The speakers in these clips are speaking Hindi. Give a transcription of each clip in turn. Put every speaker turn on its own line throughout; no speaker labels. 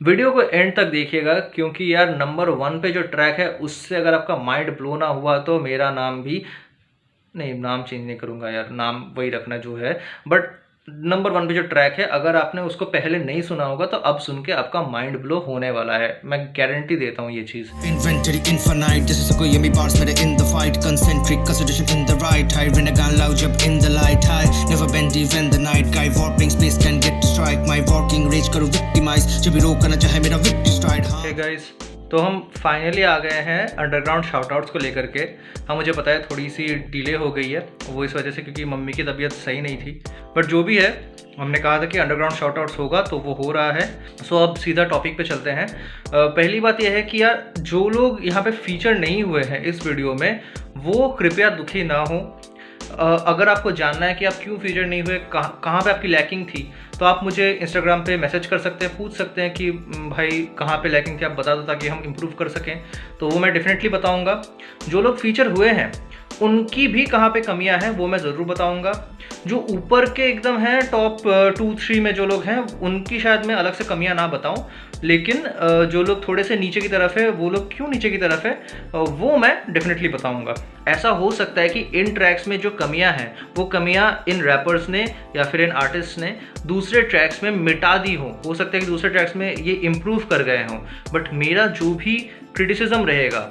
वीडियो को एंड तक देखिएगा, क्योंकि यार नंबर 1 पे जो ट्रैक है उससे अगर आपका माइंड ब्लो ना हुआ तो मेरा नाम भी नहीं, नाम चेंज नहीं करूँगा यार, नाम वही रखना जो है। बट नंबर 1 पे जो ट्रैक है, अगर आपने उसको पहले नहीं सुना होगा तो अब सुन के आपका माइंड ब्लो होने वाला है, मैं गारंटी देता हूँ ये चीज़।
Inventory infinite, this is a Yemi bars better in the fight. Concentric concentration in the right high. Renegan loud jump in the light high. Never bend even the night guy. Warping space can get to strike. My walking rage करो victimize. जब भी रोकना चाहे मेरा victory stride.
Hey guys, तो हम फाइनली आ गए हैं अंडरग्राउंड शाउटआउट्स को लेकर के। हाँ, मुझे पता है थोड़ी सी डिले हो गई है, वो इस वजह से क्योंकि मम्मी की तबीयत सही नहीं थी। बट जो भी है, हमने कहा था कि अंडरग्राउंड शाउटआउट्स होगा तो वो हो रहा है। सो अब सीधा टॉपिक पे चलते हैं। पहली बात यह है कि यार जो लोग यहाँ पे फीचर नहीं हुए हैं इस वीडियो में, वो कृपया दुखी ना हो। अगर आपको जानना है कि आप क्यों फीचर नहीं हुए, कहाँ पे आपकी लैकिंग थी, तो आप मुझे इंस्टाग्राम पे मैसेज कर सकते हैं, पूछ सकते हैं कि भाई कहाँ पे लैकिंग थी, आप बता दो ताकि हम इम्प्रूव कर सकें। तो वो मैं डेफिनेटली बताऊँगा। जो लोग फीचर हुए हैं उनकी भी कहाँ पे कमियां हैं वो मैं ज़रूर बताऊंगा। जो ऊपर के एकदम हैं टॉप 2-3 में जो लोग हैं उनकी शायद मैं अलग से कमियां ना बताऊं, लेकिन जो लोग थोड़े से नीचे की तरफ है, वो लोग क्यों नीचे की तरफ है वो मैं डेफिनेटली बताऊंगा। ऐसा हो सकता है कि इन ट्रैक्स में जो कमियां हैं वो कमियां इन रैपर्स ने या फिर इन आर्टिस्ट ने दूसरे ट्रैक्स में मिटा दी हो सकता है कि दूसरे ट्रैक्स में ये इम्प्रूव कर गए हों। बट मेरा जो भी क्रिटिसिज्म रहेगा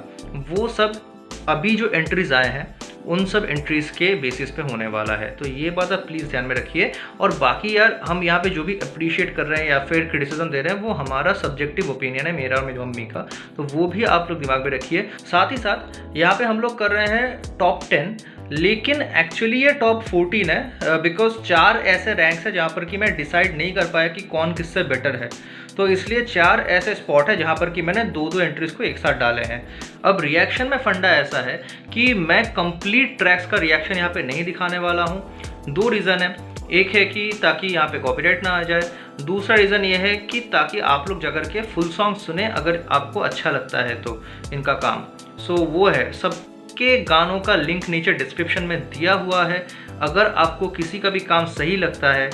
वो सब अभी जो एंट्रीज आए हैं उन सब एंट्रीज के बेसिस पे होने वाला है। तो ये बात आप प्लीज़ ध्यान में रखिए। और बाकी यार हम यहाँ पे जो भी अप्रिशिएट कर रहे हैं या फिर क्रिटिसिज्म दे रहे हैं वो हमारा सब्जेक्टिव ओपिनियन है, मेरा और मेरी मम्मी का, तो वो भी आप लोग दिमाग में रखिए। साथ ही साथ यहाँ पे हम लोग कर रहे हैं टॉप 10, लेकिन एक्चुअली ये टॉप 14 है, बिकॉज 4 ऐसे रैंक्स हैं जहाँ पर कि मैं डिसाइड नहीं कर पाया कि कौन किससे बेटर है। तो इसलिए 4 ऐसे स्पॉट है जहाँ पर कि मैंने 2-2 एंट्रीज को एक साथ डाले हैं। अब रिएक्शन में फंडा ऐसा है कि मैं कंप्लीट ट्रैक्स का रिएक्शन यहाँ पे नहीं दिखाने वाला हूँ। 2 रीज़न है। एक है कि ताकि यहाँ पे कॉपीराइट ना आ जाए, दूसरा रीज़न ये है कि ताकि आप लोग जाकर के फुल सॉन्ग सुने अगर आपको अच्छा लगता है तो इनका काम। सो वो है, सबके गानों का लिंक नीचे डिस्क्रिप्शन में दिया हुआ है। अगर आपको किसी का भी काम सही लगता है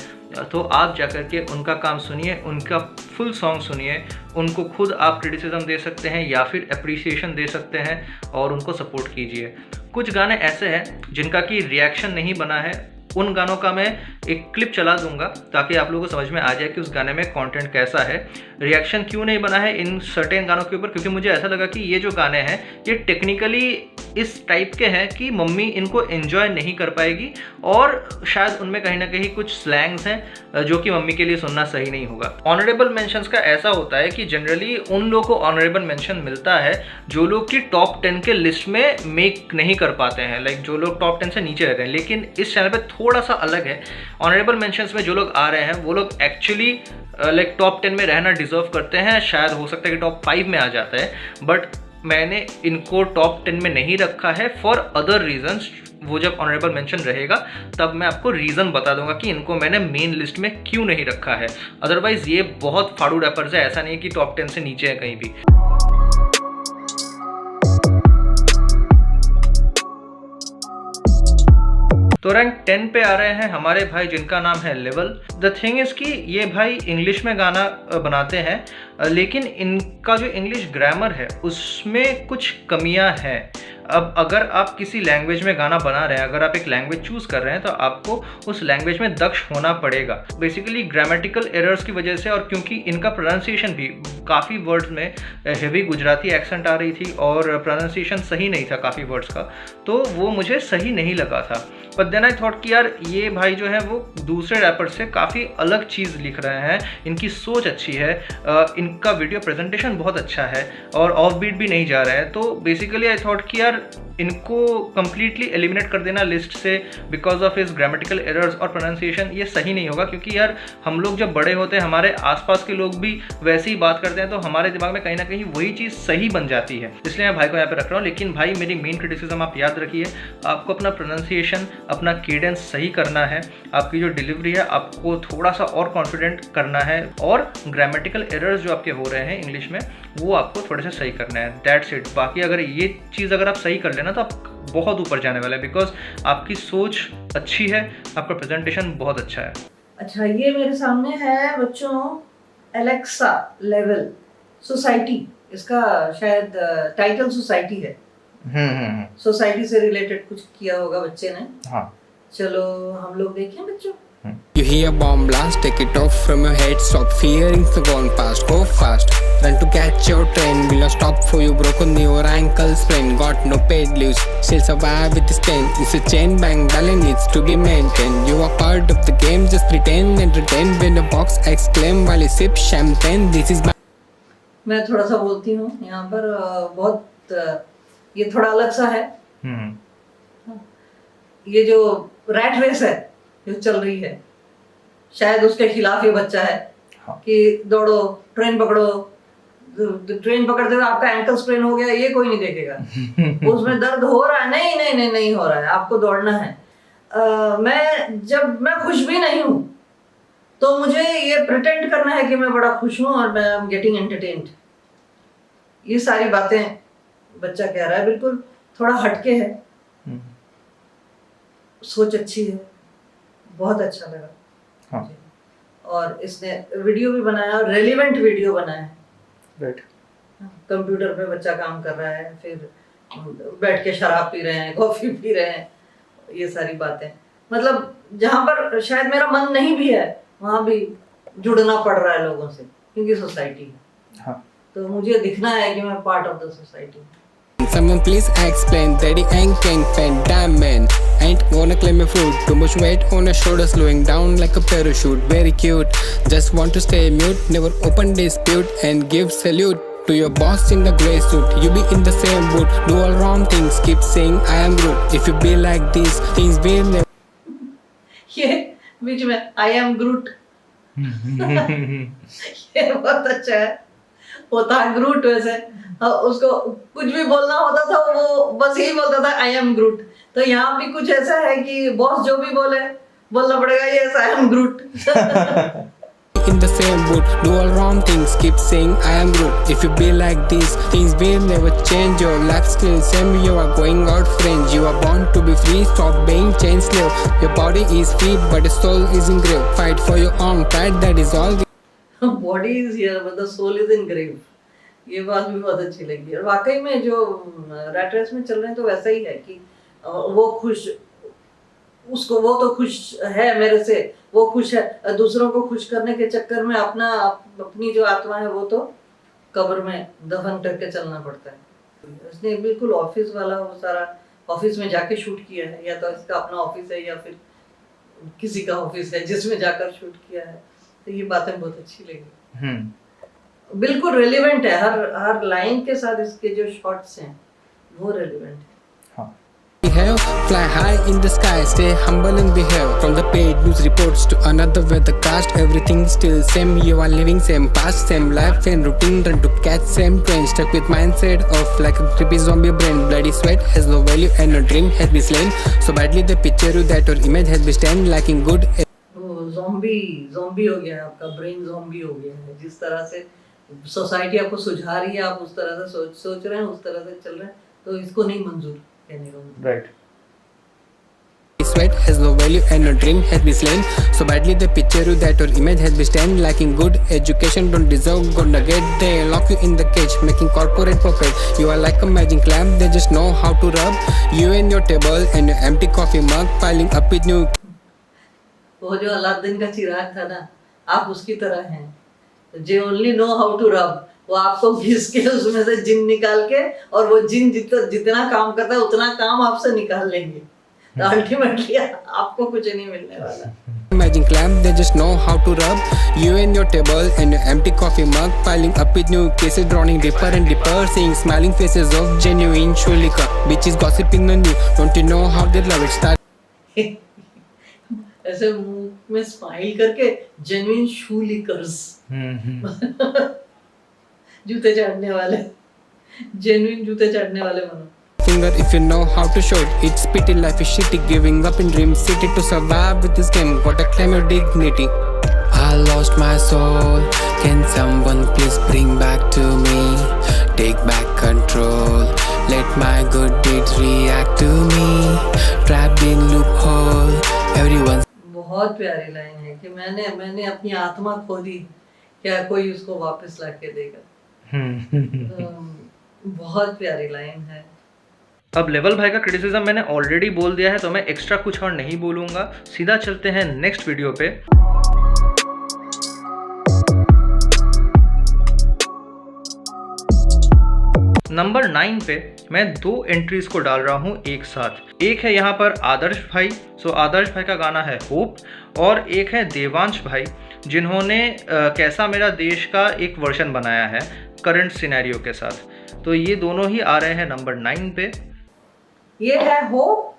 तो आप जाकर के उनका काम सुनिए, उनका फुल सॉन्ग सुनिए, उनको खुद आप क्रिटिसिज्म दे सकते हैं या फिर अप्रिसिएशन दे सकते हैं और उनको सपोर्ट कीजिए। कुछ गाने ऐसे हैं जिनका कि रिएक्शन नहीं बना है, उन गानों का मैं एक क्लिप चला दूंगा ताकि आप लोगों को समझ में आ जाए कि उस गाने में कंटेंट कैसा है। रिएक्शन क्यों नहीं बना है इन सर्टेन गानों के ऊपर, क्योंकि मुझे ऐसा लगा कि ये जो गाने हैं ये टेक्निकली इस टाइप के हैं कि मम्मी इनको एंजॉय नहीं कर पाएगी और शायद उनमें कहीं ना कहीं कुछ स्लैंग्स हैं जो कि मम्मी के लिए सुनना सही नहीं होगा। ऑनरेबल मेंशंस का ऐसा होता है कि जनरली उन लोगों को ऑनरेबल मेंशन मिलता है जो लोग की टॉप 10 के लिस्ट में मेक नहीं कर पाते हैं, लाइक जो लोग टॉप 10 से नीचे रहते हैं। लेकिन इस चैनल पे थोड़ा सा अलग है। ऑनरेबल मेंशंस में जो लोग आ रहे हैं वो लोग एक्चुअली लाइक टॉप 10 में रहना डिजर्व करते हैं। शायद हो सकता है कि टॉप 5 में आ जाता है, बट मैंने इनको टॉप 10 में नहीं रखा है फॉर अदर रीजंस। वो जब ऑनरेबल मेंशन रहेगा तब मैं आपको रीज़न बता दूंगा कि इनको मैंने मेन लिस्ट में क्यों नहीं रखा है। अदरवाइज ये बहुत फाड़ू रैपर्स है, ऐसा नहीं कि टॉप 10 से नीचे है कहीं भी। तो रैंक 10 पे आ रहे हैं हमारे भाई जिनका नाम है लेवल। द थिंग इज़ कि ये भाई इंग्लिश में गाना बनाते हैं, लेकिन इनका जो इंग्लिश ग्रामर है उसमें कुछ कमियां हैं। अब अगर आप किसी लैंग्वेज में गाना बना रहे हैं, अगर आप एक लैंग्वेज चूज़ कर रहे हैं तो आपको उस लैंग्वेज में दक्ष होना पड़ेगा। बेसिकली ग्रामेटिकल एरर्स की वजह से, और क्योंकि इनका प्रोनाउंसिएशन भी काफ़ी वर्ड्स में हेवी गुजराती एक्सेंट आ रही थी और प्रोनाउंसिएशन सही नहीं था काफ़ी वर्ड्स का, तो वो मुझे सही नहीं लगा था। बट देन आई थॉट कि यार ये भाई जो है वो दूसरे रैपर से काफ़ी अलग चीज़ लिख रहे हैं, इनकी सोच अच्छी है, इनका वीडियो प्रेजेंटेशन बहुत अच्छा है और ऑफ बीट भी नहीं जा रहा है। तो बेसिकली आई थॉट कि यार इनको कंप्लीटली एलिमिनेट कर देना लिस्ट से because of his grammatical errors और प्रोनाउंसिएशन, ये सही नहीं होगा। क्योंकि यार हम लोग जब बड़े होते हैं हमारे आसपास के लोग भी वैसे ही बात करते हैं तो हमारे दिमाग में कहीं ना कहीं वही चीज़ सही बन जाती है। इसलिए मैं भाई को यहाँ पे रख रहा हूँ। लेकिन भाई मेरी मेन क्रिटिसिज्म आप याद रखिए, आपको अपना प्रोनाउंसिएशन, अपना केडेंस सही करना है, आपकी जो डिलीवरी है आपको थोड़ा सा और कॉन्फिडेंट करना है, और ग्रामेटिकल एरर्स जो आपके हो रहे हैं इंग्लिश में वो आपको थोड़े से सही करना है। That's it. बाकी अगर ये चीज़ अगर आप सही कर लेना तो आप बहुत ऊपर जाने वाला है, बिकॉज आपकी सोच अच्छी है, आपका प्रेजेंटेशन बहुत अच्छा है।
अच्छा, ये मेरे सामने है बच्चों एलेक्सा लेवल सोसाइटी, इसका शायद टाइटल सोसाइटी है। सोसाइटी से रिलेटेड कुछ किया होगा बच्चे ने।
हाँ।
चलो हम लोग देखें बच्चों।
You hear bomb blast, take it off from your head. Stop fearing the gone past, go fast. Run to catch your train. Will not stop for you, broken your ankle sprain. Got no paid leaves, still survive with this pain. It's a chain bang, balance needs to be maintained. You are part of the game, just pretend and retain. When the box exclaim while you sip champagne. This is my.
मैं थोड़ा सा बोलती हूँ यहाँ पर, ये थोड़ा अलग सा है। ये जो रैट रेस है जो चल रही है, शायद उसके खिलाफ ये बच्चा है।
हाँ।
कि दौड़ो, ट्रेन पकड़ो, ट्रेन पकड़ते हुए आपका एंकल स्प्रेन हो गया, ये कोई नहीं देखेगा। उसमें दर्द हो रहा है, नहीं नहीं नहीं नहीं हो रहा है, आपको दौड़ना है। मैं खुश भी नहीं हूँ तो मुझे ये प्रिटेंड करना है कि मैं बड़ा खुश हूँ और मैं एम गेटिंग एंटरटेन्ड। ये सारी बातें बच्चा कह रहा है, बिल्कुल थोड़ा हटके है, सोच अच्छी है, बहुत अच्छा लगा।
हाँ।
और इसने वीडियो भी बनाया और रेलिवेंट वीडियो बनाया है।
राइट।
कंप्यूटर पे बच्चा काम कर रहा है, फिर बैठ के शराब पी रहे हैं, कॉफी पी रहे हैं, ये सारी बातें। मतलब जहाँ पर शायद मेरा मन नहीं भी है वहाँ भी जुड़ना पड़ रहा है लोगों से, क्योंकि सोसाइटी है।
हाँ।
तो मुझे दिखना है कि मैं part of the society.
Someone please explain that he ain't king fan, damn man. Ain't gonna claim your food. Too much weight on your shoulders, slowing down like a parachute. Very cute. Just want to stay mute, never open dispute, and give salute to your boss in the grey suit. You be in the same boot, do all wrong things, keep saying I am Groot. If you be like these things, will never.
ये बीच में आई एम ग्रूट ये बहुत अच्छा है। वो था ग्रूट वैसे, उसको कुछ भी बोलना होता था वो बस यही बोलता था आई एम ग्रूट। तो यहाँ भी कुछ ऐसा है कि बॉस जो भी बोले बोलना पड़ेगा yes I am grout.
In the same boat, do all wrong things, keep saying I am Groot. If you be like these things will never change. Your life still same, you are going out fringe. You are born to be free, stop being chain slave. Your body is free but your soul is in grave. Fight for your own pride, that is all.
Body is here but the soul is in grave. ये बात भी बहुत अच्छी लगी। और वाकई में जो रैट रेस में चल रहे हैं तो वैसा ही है कि वो खुश, उसको वो तो खुश है मेरे से, वो खुश है, दूसरों को खुश करने के चक्कर में अपनी जो आत्मा है वो तो कब्र में दफन करके चलना पड़ता है। उसने बिल्कुल ऑफिस वाला वो सारा ऑफिस में जाके शूट किया है, या तो इसका अपना ऑफिस है या फिर किसी का ऑफिस है जिसमें जाकर शूट किया है। तो ये बातें बहुत अच्छी लगी। बिल्कुल रेलिवेंट है, हर लाइन के साथ इसके जो शॉट्स हैं वो रेलिवेंट है।
Behave, fly high in the sky, stay humble and behave. From the paid news reports to another weather cast, everything still same. You are living same past, same life and routine. Run to catch same train, stuck with mindset of like a creepy zombie brain. Bloody sweat has no value and no dream has been slain. So badly they picture you that your image has been stained, lacking good.
Zombie हो गया है, आपका ब्रेन ज़ॉम्बी हो गया है। जिस तरह से सोसाइटी आपको सुझा रही है आप उस तरह से सोच रहे हैं, उस तरह से चल रहे हैं, तो इसको नहीं मंजूर कहने को।
Right.
Sweat has no value and no dream has been slain. So badly they picture you that your image has been stained, lacking good education, don't deserve good nugget. They lock you in the cage, making corporate puppet. You are like a magic lamp, they just know how to rub you and your table and your empty coffee mug piling up with new.
वो जो अलादीन का चिराग था ना, आप उसकी तरह हैं। जे only know how to rub, वो आपको घिस के उसमें से जिन निकाल के, और वो जिन जितना काम करता है उतना काम आपसे निकाल लेंगे। तो अल्टीमेटली आपको कुछ नहीं मिलने वाला।
Magic lamp, they just know how to rub you and your table and your empty coffee mug piling up with new cases, drowning deeper and deeper, seeing smiling faces of genuine shoe liquor, bitches gossiping on you, don't you know how they love it start.
ऐसे मुंह में स्माइल करके जेन्युइन शू लिकर्स, जूते चढ़ने वाले, जेन्युइन जूते चढ़ने वाले बनो।
Finger if you know how to shoot, it's pity life is shitty, giving up in dream city to survive with this game, gotta claim your dignity. I lost my soul, can someone please bring back to me, take back control, let my good deeds react to me, trapped in loophole, everyone's.
बहुत प्यारी लाइन है कि मैंने अपनी आत्मा खो दी क्या कोई उसको वापस ला के देगा। बहुत प्यारी लाइन है।
अब लेवल भाई का क्रिटिसिज्म मैंने ऑलरेडी बोल दिया है, तो मैं एक्स्ट्रा कुछ और नहीं बोलूँगा, सीधा चलते हैं नेक्स्ट वीडियो पे। नंबर 9 पे मैं 2 एंट्रीज को डाल रहा हूँ एक साथ। एक है यहाँ पर आदर्श भाई, आदर्श भाई का गाना है होप, और एक है देवांश भाई जिन्होंने कैसा मेरा देश का एक वर्जन बनाया है करंट सिनेरियो के साथ। तो ये दोनों ही आ रहे हैं नंबर 9 पे।
ये है होप,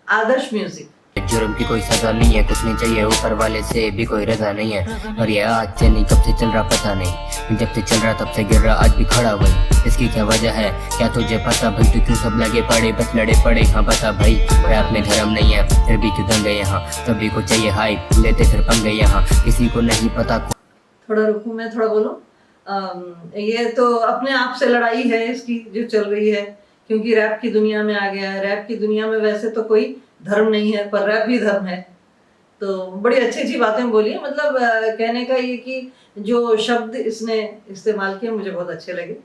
आदर्श म्यूजिक।
जुर्म की कोई सजा नहीं है, कुछ नहीं चाहिए ऊपर वाले से भी कोई रजा नहीं है। और ये आज से नहीं कब से चल रहा पता नहीं, जब से चल रहा तब से गिर रहा आज भी खड़ा वही। इसकी क्या वजह है क्या तुझे पता भाई, तू क्यों सब लगे पड़े बस लड़े पड़े। हाँ बता भाई, रैप में धर्म नहीं है फिर भी क्यों दंगे यहाँ, सभी को चाहिए हाइप लेते फिर पंगे यहाँ, किसी को नहीं पता।
थोड़ा रुकूं, मैं थोड़ा बोलूं। ये तो अपने आप से लड़ाई है इसकी जो चल रही है, क्योंकि रैप की दुनिया में आ गया है। रैप की दुनिया में वैसे तो कोई धर्म नहीं है, पर रैप भी धर्म है। तो बड़ी अच्छी बातें बोली है। मतलब कहने का ये कि जो शब्द इसने इस्तेमाल किए मुझे बहुत अच्छे लगे।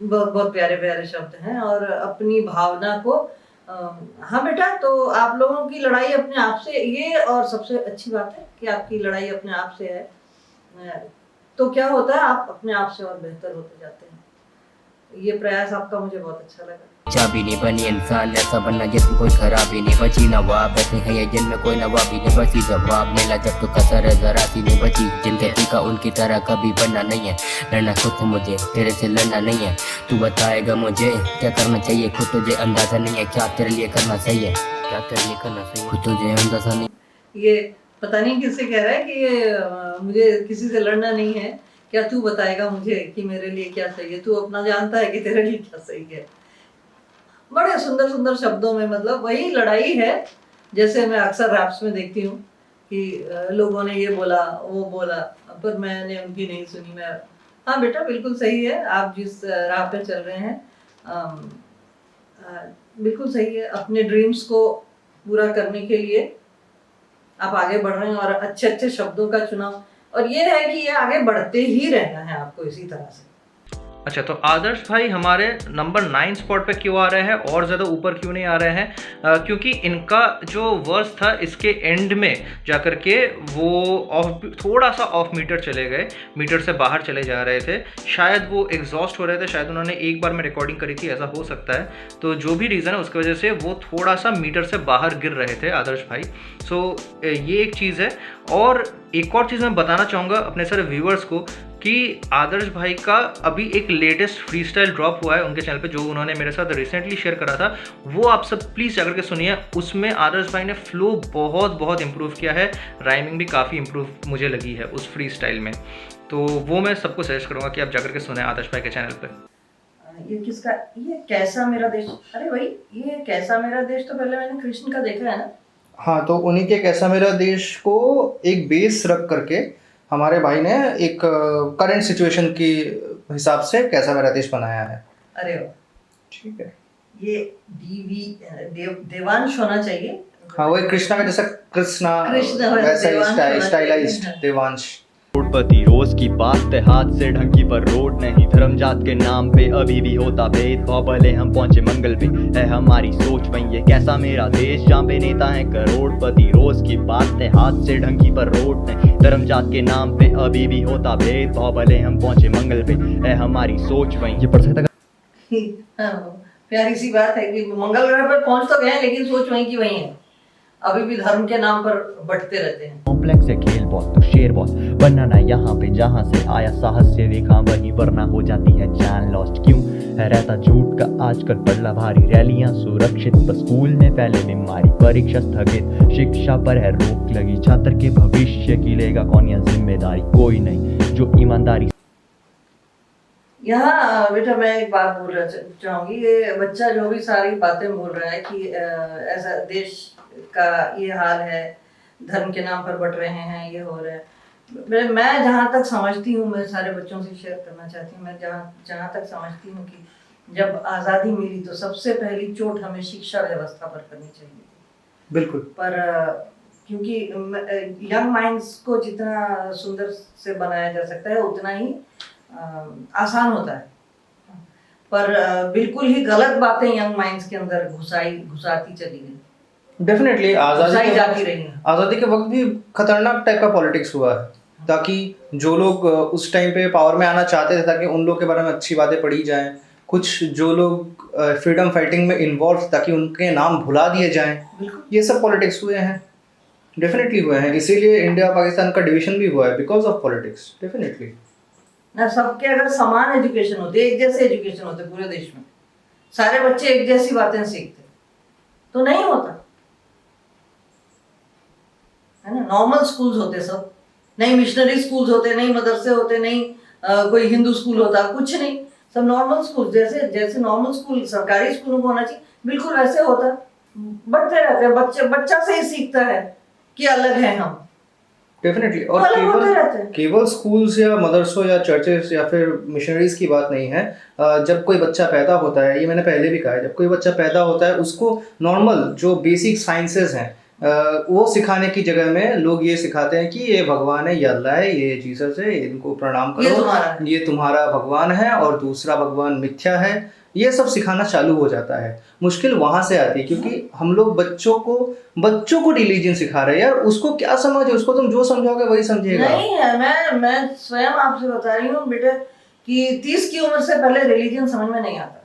बहुत बहुत प्यारे प्यारे शब्द हैं और अपनी भावना को हाँ बेटा, तो आप लोगों की लड़ाई अपने आप से ये, और सबसे अच्छी बात है कि आपकी लड़ाई अपने आप से है। तो क्या होता है, आप अपने आप से और बेहतर होते जाते हैं। ये प्रयास आपका मुझे बहुत अच्छा लगा।
चाबी नहीं बनी इंसान ऐसा बनना जिसमें कोई खराबी नहीं बची, नवाब ऐसे है ये जिनमें कोई नवाबी नहीं बची। जवाब मिला जब तो कसर है जरा सी नहीं बची, जिनके टीका उनकी तरह कभी बनना नहीं है। लड़ना खुद को मुझे तेरे से लड़ना नहीं है, तू बताएगा मुझे क्या करना चाहिए, खुद तुझे अंदाजा नहीं है क्या तेरे लिए करना सही है, क्या तेरे लिए करना सही है, खुद तुझे अंदाजा नहीं।
ये पता नहीं किससे कह रहा है कि ये मुझे किसी से लड़ना नहीं है, क्या तू बताएगा मुझे कि मेरे लिए क्या सही है, तू अपना जानता है कि तेरे लिए क्या सही है। बड़े सुंदर सुंदर शब्दों में, मतलब वही लड़ाई है जैसे मैं अक्सर रैप्स में देखती हूँ कि लोगों ने ये बोला वो बोला, पर मैंने उनकी नहीं सुनी। मैं हाँ बेटा बिल्कुल सही है, आप जिस राह पे चल रहे हैं बिल्कुल सही है। अपने ड्रीम्स को पूरा करने के लिए आप आगे बढ़ रहे हैं और अच्छे अच्छे शब्दों का चुनाव, और ये है कि ये आगे बढ़ते ही रहना है आपको इसी तरह से।
अच्छा, तो आदर्श भाई हमारे नंबर 9 स्पॉट पे क्यों आ रहे हैं और ज़्यादा ऊपर क्यों नहीं आ रहे हैं? क्योंकि इनका जो वर्स था इसके एंड में जाकर के वो थोड़ा सा ऑफ मीटर चले गए, मीटर से बाहर चले जा रहे थे। शायद वो एग्जॉस्ट हो रहे थे, शायद उन्होंने एक बार में रिकॉर्डिंग करी थी, ऐसा हो सकता है। तो जो भी रीज़न है उसकी वजह से वो थोड़ा सा मीटर से बाहर गिर रहे थे आदर्श भाई। सो ये एक चीज़ है। और एक और चीज़ मैं बताना चाहूँगा अपने सारे व्यूअर्स को कि आदर्श भाई का अभी एक लेटेस्ट फ्रीस्टाइल ड्रॉप हुआ है उनके चैनल पे, जो उन्होंने मेरे साथ रिसेंटली शेयर करा था। वो आप सब प्लीज़ जाकर के सुनिए। उसमें आदर्श भाई ने फ्लो बहुत बहुत इंप्रूव किया है, राइमिंग भी काफ़ी इंप्रूव मुझे लगी है उस फ्रीस्टाइल में। तो वो मैं सबको सजेस्ट करूँगा कि आप जाकर के सुने आदर्श भाई के चैनल पर।
ये किसका, ये कैसा मेरा देश? अरे भाई ये कैसा मेरा देश तो पहले मैंने कृष्ण का देखा है ना।
हाँ, तो उन्हीं के कैसा मेरा देश को एक बेस रख करके हमारे भाई ने एक करंट सिचुएशन की हिसाब से कैसा मेरा देश बनाया है।
अरे वाह,
ठीक है।
ये देवांश होना चाहिए।
हाँ, वो कृष्णा का जैसा कृष्णा वैसा ही स्टाइलाइज्ड देवांश।
करोड़पति रोज की बात है, हाथ से ढंकी पर रोड नहीं, धर्म जात के नाम पे अभी भी होता भेदभाव, भले हम पहुंचे मंगल पे है हमारी सोच वही। ये कैसा मेरा देश जहाँ पे नेता है करोड़पति, रोज की बात है, हाथ से ढंकी पर रोड नहीं, धर्म जात के नाम पे अभी भी होता भेदभाव, भले हम पहुंचे मंगल पे है हमारी सोच वही। ये पढ़ सकता
प्यारी सी बात है कि मंगल ग्रह पर पहुंच तो गए लेकिन सोच वहीं की वहीं है, अभी भी धर्म के नाम पर बंटते रहते हैं।
कॉम्प्लेक्स है खेल बहुत तो शेर बहुत, बनना ना यहाँ पे जहाँ से आया साहस से देखा वही, वरना हो जाती है जान लॉस्ट। क्यों है रहता झूठ का आजकल पड़ला भारी, रैलियां सुरक्षित पर स्कूल में फैले बीमारी, परीक्षा स्थगित शिक्षा पर है रोक लगी, छात्र के भविष्य की लेगा कौन यह जिम्मेदारी, कोई नहीं जो ईमानदारी।
यहाँ बेटा मैं एक बात बोलना चाहूंगी, ये बच्चा जो भी सारी बातें बोल रहा है कि ऐसा देश का ये हाल है, धर्म के नाम पर बट रहे हैं, ये हो रहा है। मैं जहाँ तक समझती हूँ, मैं सारे बच्चों से शेयर करना चाहती हूँ, मैं जहाँ तक समझती हूँ कि जब आज़ादी मिली तो सबसे पहली चोट हमें शिक्षा व्यवस्था पर करनी चाहिए।
बिल्कुल।
पर क्योंकि यंग माइंड्स को जितना सुंदर से बनाया जा सकता है उतना ही आसान होता है, पर बिल्कुल ही गलत बातें यंग माइंड्स के अंदर घुसाती चली गई,
डेफिनेटली
घुसाई जाती रही हैं।
आज़ादी के वक्त भी खतरनाक टाइप का पॉलिटिक्स हुआ है, ताकि जो लोग उस टाइम पे पावर में आना चाहते थे ताकि उन लोग के बारे में अच्छी बातें पढ़ी जाएं, कुछ जो लोग फ्रीडम फाइटिंग में इन्वॉल्व ताकि उनके नाम भुला दिए जाएं, ये सब पॉलिटिक्स हुए हैं, डेफिनेटली हुए हैं। इसीलिए इंडिया पाकिस्तान का डिवीजन भी हुआ है बिकॉज ऑफ पॉलिटिक्स, डेफिनेटली।
ना सबके अगर समान एजुकेशन होते, एक जैसे एजुकेशन होते पूरे देश में, सारे बच्चे एक जैसी बातें सीखते, तो नहीं होता है ना। नॉर्मल स्कूल्स होते सब, नहीं मिशनरी स्कूल्स होते, नहीं मदरसे होते, नहीं कोई हिंदू स्कूल होता, कुछ नहीं, सब नॉर्मल स्कूल जैसे नॉर्मल स्कूल सरकारी स्कूलों को होना चाहिए बिल्कुल वैसे होता। बढ़ते रहते हैं, बच्चा से ही सीखता है कि अलग है हम,
डेफिनेटली। और
अलग होते रहते हैं।
केवल स्कूल्स या मदरसों या चर्चेस या फिर मिशनरीज की बात नहीं है। जब कोई बच्चा पैदा होता है, ये मैंने पहले भी कहा है, जब कोई बच्चा पैदा होता है उसको नॉर्मल जो बेसिक साइंसेस हैं वो सिखाने की जगह में लोग ये सिखाते हैं कि ये भगवान है, ये अल्लाह है, ये जीसस है, इनको प्रणाम करो, ये तुम्हारा भगवान है और दूसरा भगवान मिथ्या है, ये सब सिखाना चालू हो जाता है। मुश्किल वहाँ से आती है क्योंकि हम लोग बच्चों को रिलीजन सिखा रहे हैं। यार उसको क्या समझ है, उसको तुम जो समझाओगे वही समझेगा।
नहीं है, मैं स्वयं आपसे बता रही हूँ बेटे कि 30 की उम्र से पहले रिलीजन समझ में नहीं आता,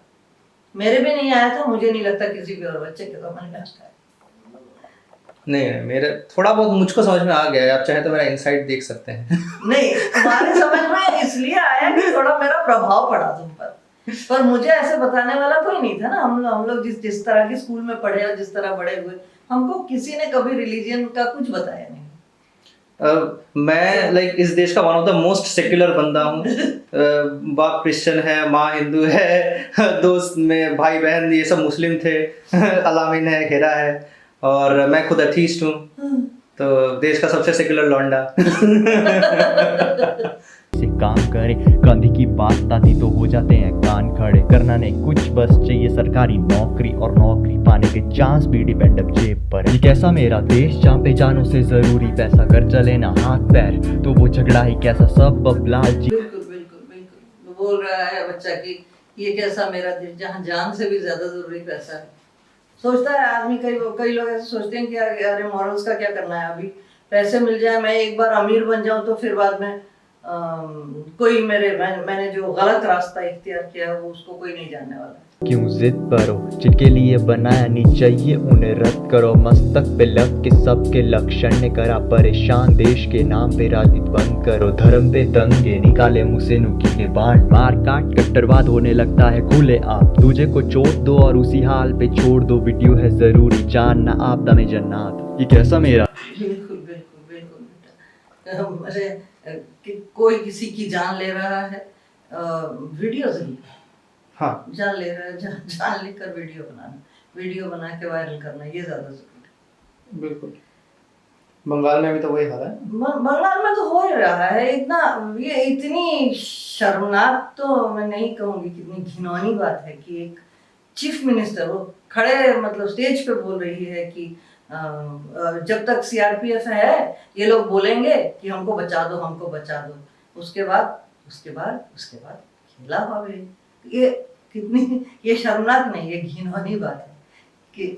मेरे भी नहीं आया था, मुझे नहीं लगता किसी भी और बच्चे के समझ में आता है।
नहीं, मेरे थोड़ा बहुत मुझको समझ में आ गया है, आप चाहे तो मेरा इनसाइट देख सकते हैं।
नहीं, तुम्हारे समझ में इसलिए आया कि थोड़ा मेरा प्रभाव पड़ा तुम पर मुझे ऐसे बताने वाला कोई नहीं था ना। हम लोग जिस तरह के स्कूल में पढ़े और जिस तरह बड़े हुए, हमको किसी ने कभी रिलीजन का कुछ बताया नहीं।
मैं इस देश का one of the most secular बंदा हूँ। बाप क्रिश्चियन है, माँ हिंदू है, दोस्त में भाई बहन ये सब मुस्लिम थे, अलामीन है, घेरा है, और मैं खुद अथीस्ट हूँ, तो देश का सबसे सेक्युलर लौंडा।
से काम करें, गांधी की बात आती तो हो जाते हैं कान खड़े। करना नहीं कुछ, बस चाहिए सरकारी नौकरी, और नौकरी पाने के चांस भी डिपेंड अब जेब पर। ये कैसा मेरा देश जहाँ पे जानों से जरूरी पैसा, कर चले ना हाथ पैर तो वो झगड़ा ही कैसा, सब अब लालची।
बिल्कुल बिल्कुल बिल्कुल बोल रहा है बच्चा कि ये कैसा मेरा देश जहाँ जान से भी ज्यादा जरूरी पैसा है। सोचता है आदमी, कई लोग ऐसे सोचते हैं कि अरे मॉरल्स का क्या करना है, अभी पैसे मिल जाए, मैं एक बार अमीर बन जाऊं तो फिर बाद में कोई मैंने जो गलत रास्ता इख्तियार किया है वो उसको कोई नहीं जानने वाला।
क्यों जिद करो, जिनके लिए बनाया नहीं चाहिए उन्हें रद्द करो। मस्तक पे लग के सबके लक्षण ने करा परेशान, देश के नाम पे राजनीति बंद करो। धर्म पे दंगे निकाले मुँह से नुकीले बाण, मार काट कट्टरवाद होने लगता है खुले आप। दूजे को चोट दो और उसी हाल पे छोड़ दो, वीडियो है जरूरी जानना आपदा में जन्नत। ये कैसा मेरा।
बिल्कुल बिल्कुल बिल्कुल बेटा, अरे कि कोई किसी की जान ले रहा है, वीडियो जरूर, हाँ जान ले रहा है, जान लेकर वीडियो बना के वायरल करना, ये ज्यादा जरूरी है।
बिल्कुल। बंगाल में भी तो वही हाल है।
बंगाल में तो हो ही रहा है। ये इतनी शर्मनाक तो मैं नहीं कहूँगी, कितनी घिनौनी बात है कि एक चीफ मिनिस्टर वो खड़े मतलब स्टेज पे बोल रही है कि जब तक सीआरपीएफ है ये लोग बोलेंगे कि हमको बचा दो, हमको बचा दो, उसके बाद खेला भावे। ये कितनी ये शर्मनाक नहीं, ये घिनौनी बात है कि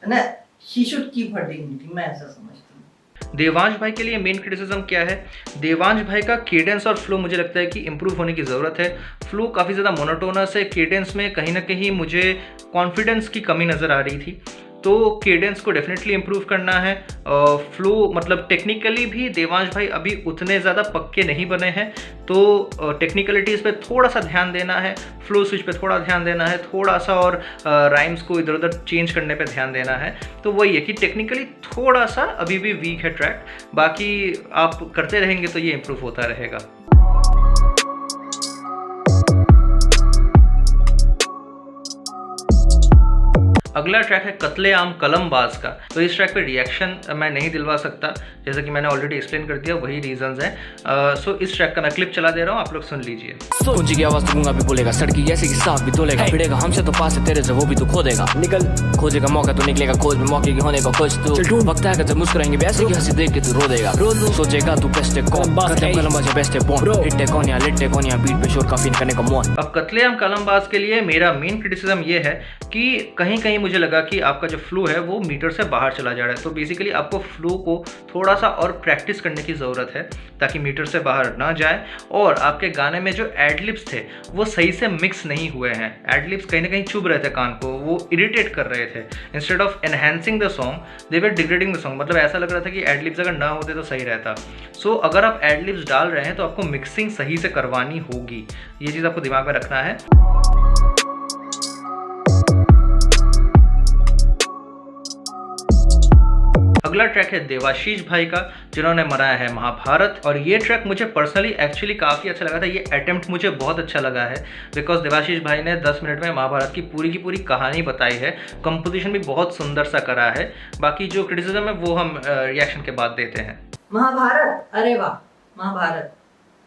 ना, she should keep her dignity, मैं ऐसा समझती हूँ।
देवांश भाई के लिए मेन क्रिटिसिज्म क्या है? देवांश भाई का केडेंस और फ्लो मुझे लगता है कि इम्प्रूव होने की ज़रूरत है। फ्लो काफ़ी ज़्यादा मोनोटोनस है, केडेंस में कहीं ना कहीं मुझे कॉन्फिडेंस की कमी नज़र आ रही थी, तो केडेंस को डेफिनेटली इम्प्रूव करना है। फ्लो मतलब टेक्निकली भी देवांश भाई अभी उतने ज़्यादा पक्के नहीं बने हैं, तो टेक्निकलिटीज़ पे थोड़ा सा ध्यान देना है, फ्लो स्विच पे थोड़ा ध्यान देना है, थोड़ा सा और राइम्स को इधर उधर चेंज करने पे ध्यान देना है। तो वही है कि टेक्निकली थोड़ा सा अभी भी वीक है ट्रैक, बाकी आप करते रहेंगे तो ये इम्प्रूव होता रहेगा। अगला ट्रैक है कत्ले आम कलमबाज का। तो इस ट्रैक पे रिएक्शन मैं नहीं दिलवा सकता, जैसा कि मैंने ऑलरेडी एक्सप्लेन कर दिया, वही रीजंस हैं। सो इस ट्रैक का मैं क्लिप चला दे रहा हूँ, आप लोग सुन लीजिए।
कुंजी की आवाज दूंगा भी बोलेगा, सड़की जैसे कि सांप भी तोलेगा, भिड़ेगा हमसे तो पास है तेरे से वो भी तू खो देगा, निकल खोजेगा मौका तो निकलेगा खोज में मौके की होने को खुश तू, चल ढूंढ वक्त आएगा जब मुस्कुराएंगे वैसे की हंसी देख के तू रो देगा, सोचेगा तू बेस्ट है कौन कलमबाज है बेस्ट है बॉन्ड, हिट्टे कौनिया लिट्टे कौनिया बीट पे शोर काफी करने का मौन।
अब कत्ले आम कलमबाज के लिए मेरा मेन क्रिटिसिज्म ये है कि कहीं कहीं मुझे लगा कि आपका जो फ्लो है वो मीटर से बाहर चला जा रहा है। तो बेसिकली आपको फ्लो को थोड़ा सा और प्रैक्टिस करने की ज़रूरत है ताकि मीटर से बाहर ना जाए। और आपके गाने में जो एडलिप्स थे वो सही से मिक्स नहीं हुए हैं, एडलिप्स कहीं ना कहीं चुभ रहे थे कान को, वो इरिटेट कर रहे थे। Instead of enhancing the song they were degrading the song, मतलब ऐसा लग रहा था कि एडलिप्स अगर ना होते तो सही रहता। सो अगर आप एडलिप्स डाल रहे हैं तो आपको मिक्सिंग सही से करवानी होगी, ये चीज़ आपको दिमाग में रखना है। अगला ट्रैक है देवाशीष भाई का, जिन्होंने बनाया है महाभारत। और ये ट्रैक मुझे पर्सनली एक्चुअली काफ़ी अच्छा लगा था, ये अटेम्प्ट मुझे बहुत अच्छा लगा है बिकॉज देवाशीष भाई ने 10 मिनट में महाभारत की पूरी कहानी बताई है, कंपोजिशन भी बहुत सुंदर सा करा है। बाकी जो क्रिटिसिज्म है वो हम रिएक्शन के बाद देते हैं।
महाभारत, अरे वाह, महाभारत,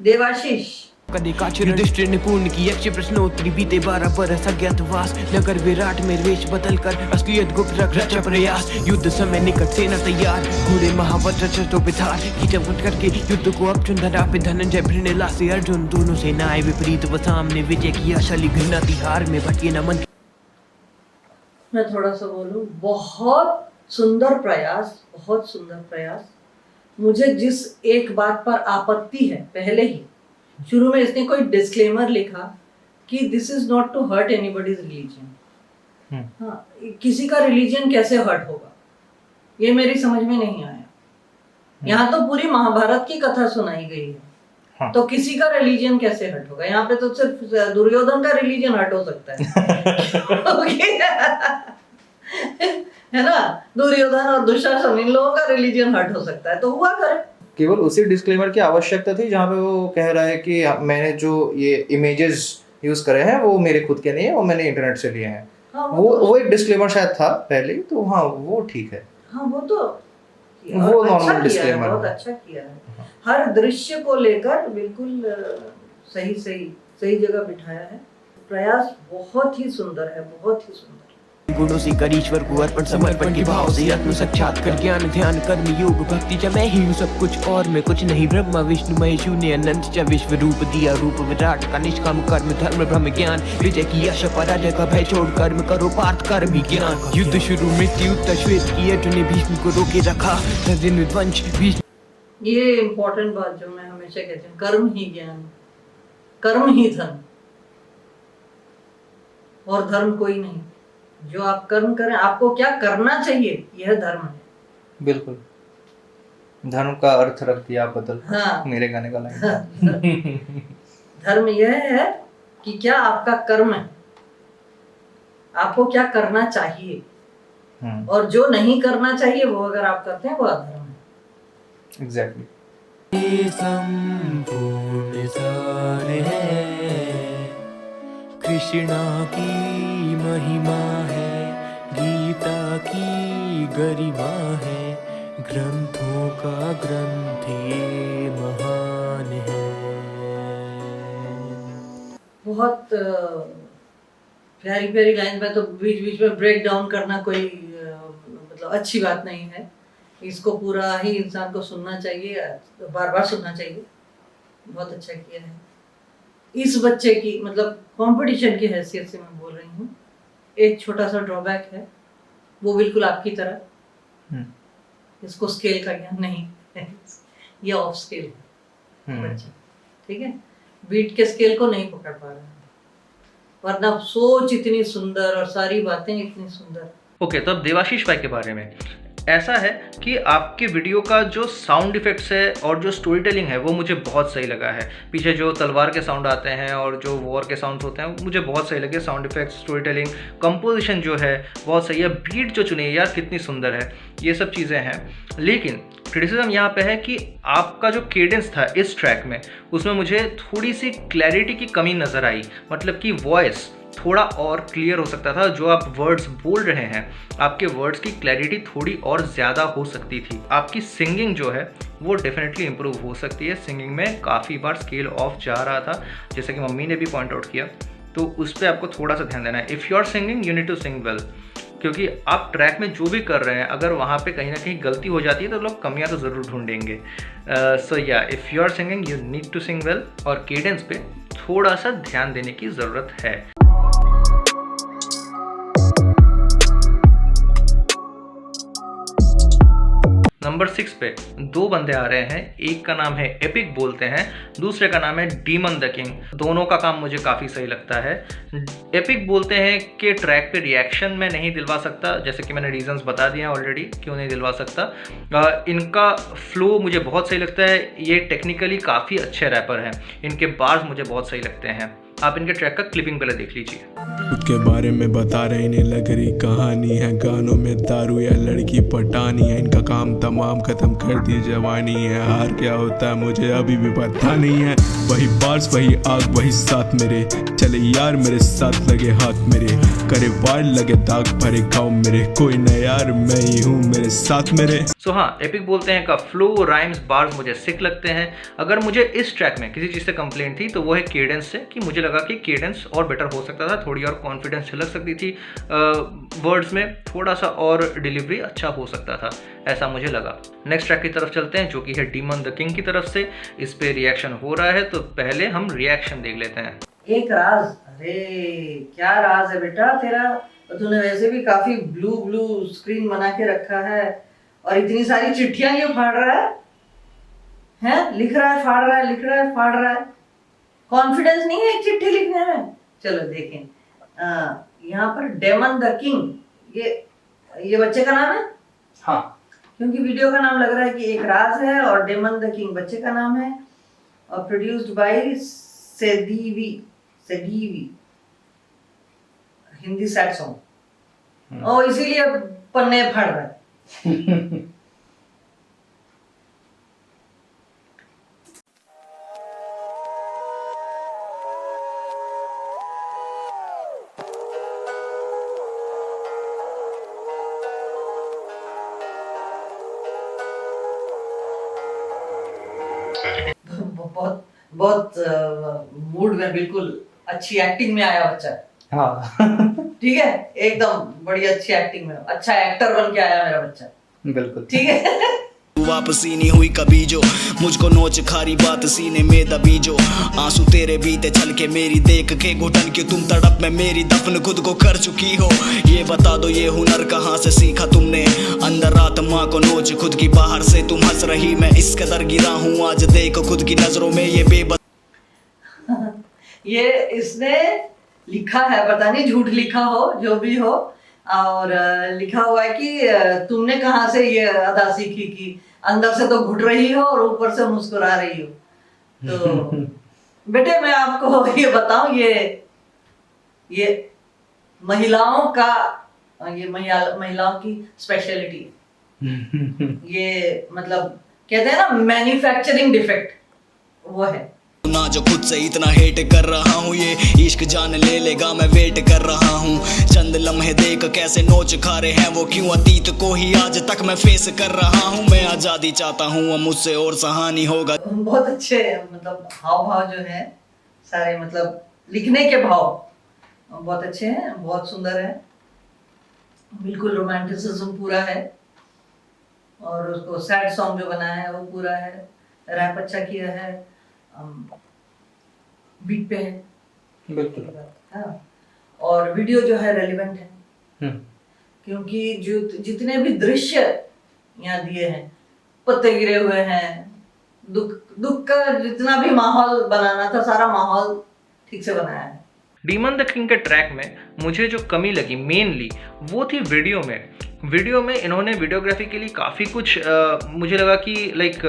देवाशीष
युधिष्ठिर ने पूर्ण की यक्ष प्रश्नोत्तरी, बीते 12 बरस अज्ञातवास, नगर विराट में वेश बदलकर असलियत गुप्त रक्षा प्रयास, युद्ध समय निकट सेना तैयार, घोड़े महावत तो बिथार की चमक करके युद्ध को अब चुंधरा पे धनंजय भृणिला से अर्जुन, दोनों सेनाएं विपरीत व सामने विजय किया शाली घृणा तिहार में भटके न मन।
मैं थोड़ा सा बोलूं, बहुत सुंदर प्रयास, बहुत सुंदर प्रयास। मुझे जिस एक बात पर आपत्ति है, पहले ही शुरू में इसने कोई डिस्क्लेमर लिखा कि this is not to hurt anybody's religion. हाँ, किसी का रिलीजन कैसे हर्ट होगा, ये मेरी समझ में नहीं आया। यहाँ तो पूरी महाभारत की कथा सुनाई गई है। हाँ। तो किसी का रिलीजन कैसे हर्ट होगा? यहाँ पे तो सिर्फ दुर्योधन का रिलीजन हर्ट हो सकता है ना, दुर्योधन और दुशासन, इन लोगों का रिलीजन हर्ट हो सकता है, तो हुआ करे। केवल
उसी डिस्क्लेमर की आवश्यकता थी जहाँ पे वो कह रहा है कि मैंने जो ये इमेजेस यूज करे हैं वो मेरे खुद के नहीं है, वो मैंने इंटरनेट से लिए हैं। हाँ, वो एक डिस्क्लेमर शायद था पहले, तो हाँ वो ठीक है।
हाँ, वो तो
वो नॉर्मल डिस्क्लेमर
बहुत अच्छा किया है। हर दृश्य को लेकर बिल्कुल सही जगह बिठाया है। प्रयास बहुत ही सुंदर है, बहुत ही सुंदर।
गुणों से कर ईश्वर को अर्पण, समर्पण के भाव से आत्म साक्षात्कार, ज्ञान ध्यान कर्म योग भक्ति, च मैं ही हूँ सब कुछ और मैं कुछ नहीं, ब्रह्मा विष्णु महेश शून्य अनंत, च विश्व रूप दिया रूप विराट का, निष्काम कर्म धर्म ब्रह्म ज्ञान, विजय की आशा पराजय का भय छोड़ कर्म करो पार्थ कर विज्ञान, युद्ध शुरू मृत्यु श्वेत की अर्जुन ने भीष्म को रोके रखा, विध्वंस भीष्म।
ये इम्पोर्टेंट बात जो मैं हमेशा कहती हूँ, कर्म ही ज्ञान, कर्म ही धर्म, और धर्म कोई नहीं। जो आप कर्म करें, आपको क्या करना चाहिए, यह धर्म है।
बिल्कुल, धर्म का अर्थ रख दिया आप बदल।
हाँ,
मेरे गाने का लाइन।
धर्म यह है कि क्या आपका कर्म है, आपको क्या करना चाहिए, और जो नहीं करना चाहिए वो अगर आप करते हैं वो अधर्म है।
एग्जैक्टली।
संपूर्ण सार है, कृष्णा की महिमा है, गीता की गरिमा है, ग्रंथों का ग्रंथ ये महान है।
बहुत प्यारी प्यारी लाइन में तो बीच बीच में ब्रेक डाउन करना कोई मतलब अच्छी बात नहीं है। इसको पूरा ही इंसान को सुनना चाहिए, बार बार सुनना चाहिए। बहुत अच्छा किया है। इस बच्चे की मतलब कंपटीशन की हैसियत से मैं बोल रही हूँ, एक छोटा सा ड्रॉबैक है, वो बिल्कुल आपकी तरह इसको स्केल का ज्ञान नहीं है, ये ऑफ स्केल है बच्चा, ठीक है, बीट के स्केल को नहीं पकड़ पा रहा है, वरना सोच इतनी सुंदर और सारी बातें इतनी सुंदर।
ओके, तो अब देवाशीष भाई के बारे में ऐसा है कि आपके वीडियो का जो साउंड इफेक्ट्स है और जो स्टोरी टेलिंग है वो मुझे बहुत सही लगा है। पीछे जो तलवार के साउंड आते हैं और जो वॉर के साउंड होते हैं मुझे बहुत सही लगे। Sound effects, story telling, composition जो है बहुत सही है, बीट जो चुनी है यार कितनी सुंदर है, ये सब चीज़ें हैं। लेकिन क्रिटिसिज्म यहाँ पे है कि आपका जो केडेंस था इस ट्रैक में, उसमें मुझे थोड़ी सी क्लैरिटी की कमी नज़र आई। मतलब कि वॉइस थोड़ा और क्लियर हो सकता था। जो आप वर्ड्स बोल रहे हैं, आपके वर्ड्स की क्लैरिटी थोड़ी और ज़्यादा हो सकती थी। आपकी सिंगिंग जो है वो डेफिनेटली इम्प्रूव हो सकती है। सिंगिंग में काफ़ी बार स्केल ऑफ जा रहा था, जैसे कि मम्मी ने भी पॉइंट आउट किया, तो उस पर आपको थोड़ा सा ध्यान देना है। If you are singing you need to sing well, क्योंकि आप ट्रैक में जो भी कर रहे हैं अगर वहाँ पे कहीं ना कहीं गलती हो जाती है तो लोग कमियां तो ज़रूर ढूंढेंगे। सो या if you are singing you need to sing well, और केडेंस पे थोड़ा सा ध्यान देने की ज़रूरत है। नंबर 6 पे 2 बंदे आ रहे हैं, एक का नाम है एपिक बोलते हैं, दूसरे का नाम है डीमन द किंग। दोनों का काम मुझे काफ़ी सही लगता है। एपिक बोलते हैं कि ट्रैक पे रिएक्शन मैं नहीं दिलवा सकता, जैसे कि मैंने रीजंस बता दिए हैं ऑलरेडी क्यों नहीं दिलवा सकता। इनका फ्लो मुझे बहुत सही लगता है, ये टेक्निकली काफ़ी अच्छे रैपर हैं, इनके बार्स मुझे बहुत सही लगते हैं। आप इनके ट्रैक का क्लिपिंग पहले देख लीजिए।
खुद के बारे में बता रहे इन्हें लग रही कहानी है, गानों में दारू या लड़की पटानी है, इनका काम तमाम खत्म कर दी जवानी है, हार क्या होता है मुझे अभी भी पता नहीं है, वही बार्स वही आग वही साथ मेरे, चले यार मेरे साथ लगे हाथ मेरे, करे वार लगे दाग भरे गाँव मेरे, कोई न यार मैं ही हूँ मेरे साथ मेरे।
सो हाँ, एपिक बोलते हैं का फ्लो, राइम्स, बार्स मुझे सिक लगते हैं। अगर मुझे इस ट्रैक में किसी चीज़ से कंप्लेंट थी तो वो है केडेंस से, कि मुझे लगा कि केडेंस और बेटर हो सकता था, थोड़ी और कॉन्फिडेंस झलक सकती थी वर्ड्स में, थोड़ा सा और डिलीवरी अच्छा हो सकता था, ऐसा मुझे लगा। नेक्स्ट ट्रैक की तरफ चलते हैं जो कि है डीमन द किंग की तरफ से। इस पे रिएक्शन हो रहा है तो पहले हम रिएक्शन देख लेते हैं।
एक राज, अरे क्या राज है बेटा तेरा, तूने वैसे भी काफी ब्लू स्क्रीन बना के रखा है और इतनी सारी चिट्ठियां ये फाड़ रहा है, लिख रहा है फाड़ रहा है, लिख रहा है फाड़ रहा है, कॉन्फिडेंस नहीं है एक चिट्ठी लिखने में। चलो देखें यहाँ पर डेमन द किंग, ये बच्चे का नाम है।
हाँ, क्योंकि
वीडियो का नाम लग रहा है कि एक राज है और डेमन द किंग बच्चे का नाम है, और प्रोड्यूस्ड बाय सेडीवी हिंदी सैड सॉन्ग, और इसीलिए पन्ने फाड़ रहा है। बहुत मूड में, बिल्कुल अच्छी एक्टिंग में आया बच्चा।
हाँ
ठीक है, एकदम बड़ी अच्छी एक्टिंग में, अच्छा एक्टर बन के आया मेरा बच्चा।
बिल्कुल
ठीक है।
वापसी नहीं हुई कभी जो मुझको नोच खारी बात सीने में दबी जो, आंसू तेरे बीते छल के मेरी देख के घुटन की तुम तड़प में मेरी दफन खुद को कर चुकी हो, ये बता दो ये हुनर कहाँ से सीखा तुमने, अंदर आत्मा को नोच खुद की बाहर से तुम हंस रही, मैं इस कदर गिरा हूँ आज देख खुद की नजरों में ये बेबस।
ये इसने लिखा है, पता नहीं झूठ लिखा हो जो भी हो, और लिखा हुआ है कि तुमने कहाँ से ये अदा सीखी कि अंदर से तो घुट रही हो और ऊपर से मुस्कुरा रही हो। तो बेटे मैं आपको ये बताऊं, ये महिलाओं का, ये महिलाओं की स्पेशलिटी, ये मतलब कहते हैं ना मैन्युफैक्चरिंग डिफेक्ट, वो है
ना जो खुद से इतना हेट कर रहा हूँ, ये इश्क जान ले लेगा मैं वेट कर रहा हूँ, चंद लम्हे देख कैसे नोच खा रहे हैं वो, क्यों अतीत को ही आज तक मैं फेस कर रहा हूँ, मैं आजादी चाहता हूँ मुझसे और सहानी होगा।
बहुत अच्छे मतलब हाव भाव जो है सारे, मतलब लिखने के भाव बहुत अच्छे हैं, बहुत सुंदर है, बिल्कुल रोमांटिसिज्म पूरा है, और उसको सैड सॉन्ग जो बनाया है वो पूरा है, रैप अच्छा किया है, बीट पे है
बिल्कुल।
हाँ, और वीडियो जो है रेलिवेंट है, क्योंकि जो जितने भी दृश्य यहाँ दिए हैं, पत्ते गिरे हुए हैं, दुख का जितना भी माहौल बनाना था सारा माहौल ठीक से बनाया है।
डीमन द किंग के ट्रैक में मुझे जो कमी लगी मेनली वो थी वीडियो में इन्होंने वीडियोग्राफी के लिए काफ़ी कुछ मुझे लगा कि लाइक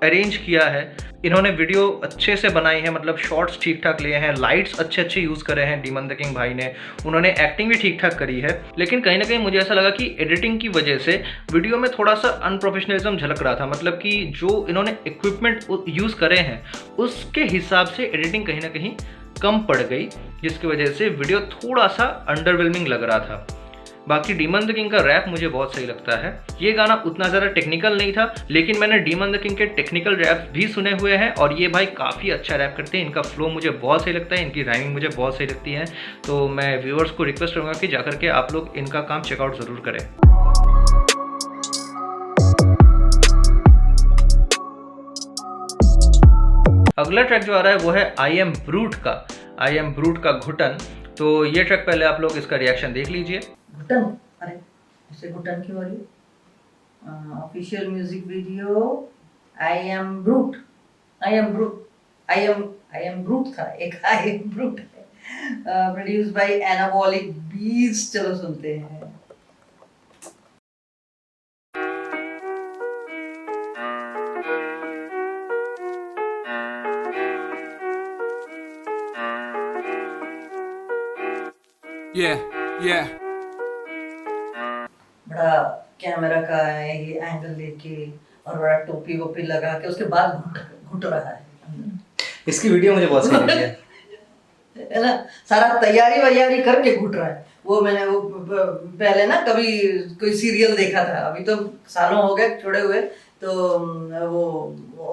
अरेंज किया है, इन्होंने वीडियो अच्छे से बनाई है, मतलब शॉट्स ठीक ठाक लिए हैं, लाइट्स अच्छे यूज़ करे हैं डीमन द किंग भाई ने, उन्होंने एक्टिंग भी ठीक ठाक करी है, लेकिन कहीं ना कहीं मुझे ऐसा लगा कि एडिटिंग की वजह से वीडियो में थोड़ा सा अनप्रोफेशनलिज्म झलक रहा था, मतलब कि जो इन्होंने इक्विपमेंट यूज़ करे हैं उसके हिसाब से एडिटिंग कहीं ना कहीं कम पड़ गई, जिसकी वजह से वीडियो थोड़ा सा अंडरवेलमिंग लग रहा था। बाकी डीमन द किंग का रैप मुझे बहुत सही लगता है। ये गाना उतना ज़्यादा टेक्निकल नहीं था, लेकिन मैंने डीमन द किंग के टेक्निकल रैप भी सुने हुए हैं और ये भाई काफ़ी अच्छा रैप करते हैं। इनका फ्लो मुझे बहुत सही लगता है, इनकी राइमिंग मुझे बहुत सही लगती है। तो मैं व्यूअर्स को रिक्वेस्ट करूँगा कि जाकर के आप लोग इनका काम चेकआउट ज़रूर करें। अगला ट्रैक जो आ रहा है वो है आई एम ब्रूट का घुटन। तो ये ट्रैक पहले आप लोग इसका रिएक्शन देख लीजिए।
घुटन, अरे ऐसे घुटन क्यों हो रही? Official music video I am brute था, एक आई एम ब्रूट है, प्रोड्यूस बाय एनाबॉलिक बीट्स। चलो सुनते हैं।
Yeah.
बड़ा कैमरा का ये एंगल लेके और बड़ा टोपी वोपी लगा के उसके बाद घुट रहा है।
इसकी वीडियो मुझे बहुत सही लगी
है ना, सारा तैयारी करके घुट रहा है। वो मैंने वो पहले ना कभी कोई सीरियल देखा था, अभी तो सालों हो गए छोड़े हुए, तो वो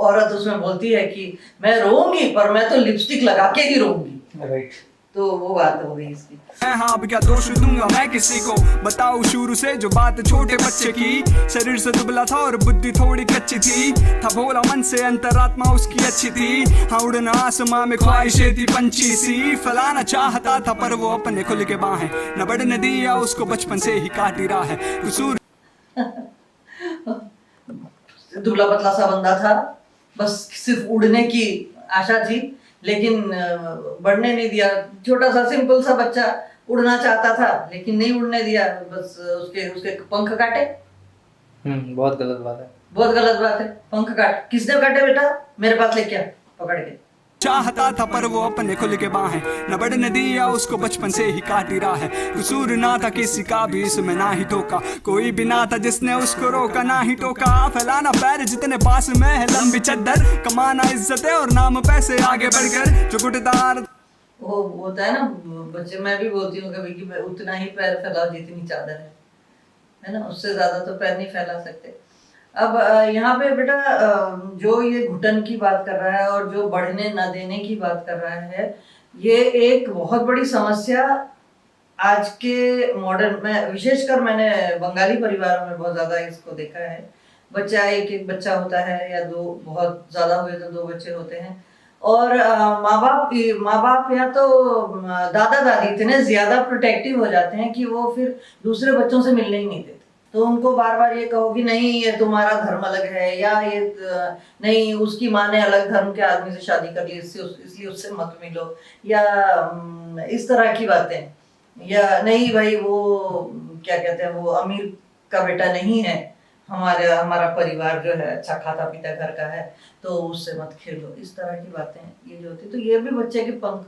औरत उसमें बोलती है कि मैं रोऊंगी पर मैं तो लिपस्टिक लगा के ही रोऊंगी।
राइट,
तो वो बात हो गई इसकी।
हाँ, अब क्या दोष दूंगा मैं किसी को, बताओ शुरू से जो बात छोटे बच्चे की। शरीर से दुबला था और बुद्धि थोड़ी कच्ची थी, था भोला मन से अंतरात्मा उसकी अच्छी थी। हाँ, उड़ना आसमां में ख्वाहिशें थी पंछी सी, फैलाना चाहता था पर वो अपने खुल के बाहें न बढ़ने दिया, उसको बचपन से ही काट ही रहा है कसूर।
दुबला पतला सा बंदा था, बस सिर्फ उड़ने की आशा थी, लेकिन बढ़ने नहीं दिया। छोटा सा सिंपल सा बच्चा उड़ना चाहता था लेकिन नहीं उड़ने दिया, बस उसके पंख काटे।
बहुत गलत बात है,
बहुत गलत बात है। पंख काट, किसने काटे बेटा? मेरे पास लेके आ, पकड़ के।
चाहता था पर वो अपने खुल के बाहें न बढ़ने दिया, उसको बचपन से ही काट ही रहा है कसूर ना था किसी का भी इसमें, ना ही टोका कोई भी ना था जिसने उसको रोका, ना ही टोका। फैलाना पैर जितने पास में है लंबी चद्दर, कमाना इज्जत है और नाम पैसे आगे बढ़कर जो गुटदार।
वो होता है ना बच्चे, मैं भी बोलती हूँ कभी कि उतना ही पैर फैलाओ जितनी चादर है ना, उससे ज्यादा तो पैर नहीं फैला सकते। अब यहाँ पे बेटा जो ये घुटन की बात कर रहा है और जो बढ़ने न देने की बात कर रहा है, ये एक बहुत बड़ी समस्या आज के मॉडर्न में, विशेषकर मैंने बंगाली परिवारों में बहुत ज्यादा इसको देखा है। बच्चा एक बच्चा होता है या दो, बहुत ज्यादा हुए तो 2 बच्चे होते हैं, और माँ बाप या तो दादा दादी इतने ज्यादा प्रोटेक्टिव हो जाते हैं कि वो फिर दूसरे बच्चों से मिलने ही नहीं देते। तो उनको बार बार ये कहो कि नहीं ये तुम्हारा धर्म अलग है, या ये नहीं उसकी माँ ने अलग धर्म के आदमी से शादी कर ली इसलिए उससे मत मिलो, या इस तरह की बातें, या नहीं भाई वो क्या कहते हैं वो अमीर का बेटा नहीं है, हमारा परिवार जो है अच्छा खाता पीता घर का है तो उससे मत खेलो। इस तरह की बातें ये जो होती, तो ये भी बच्चे के पंख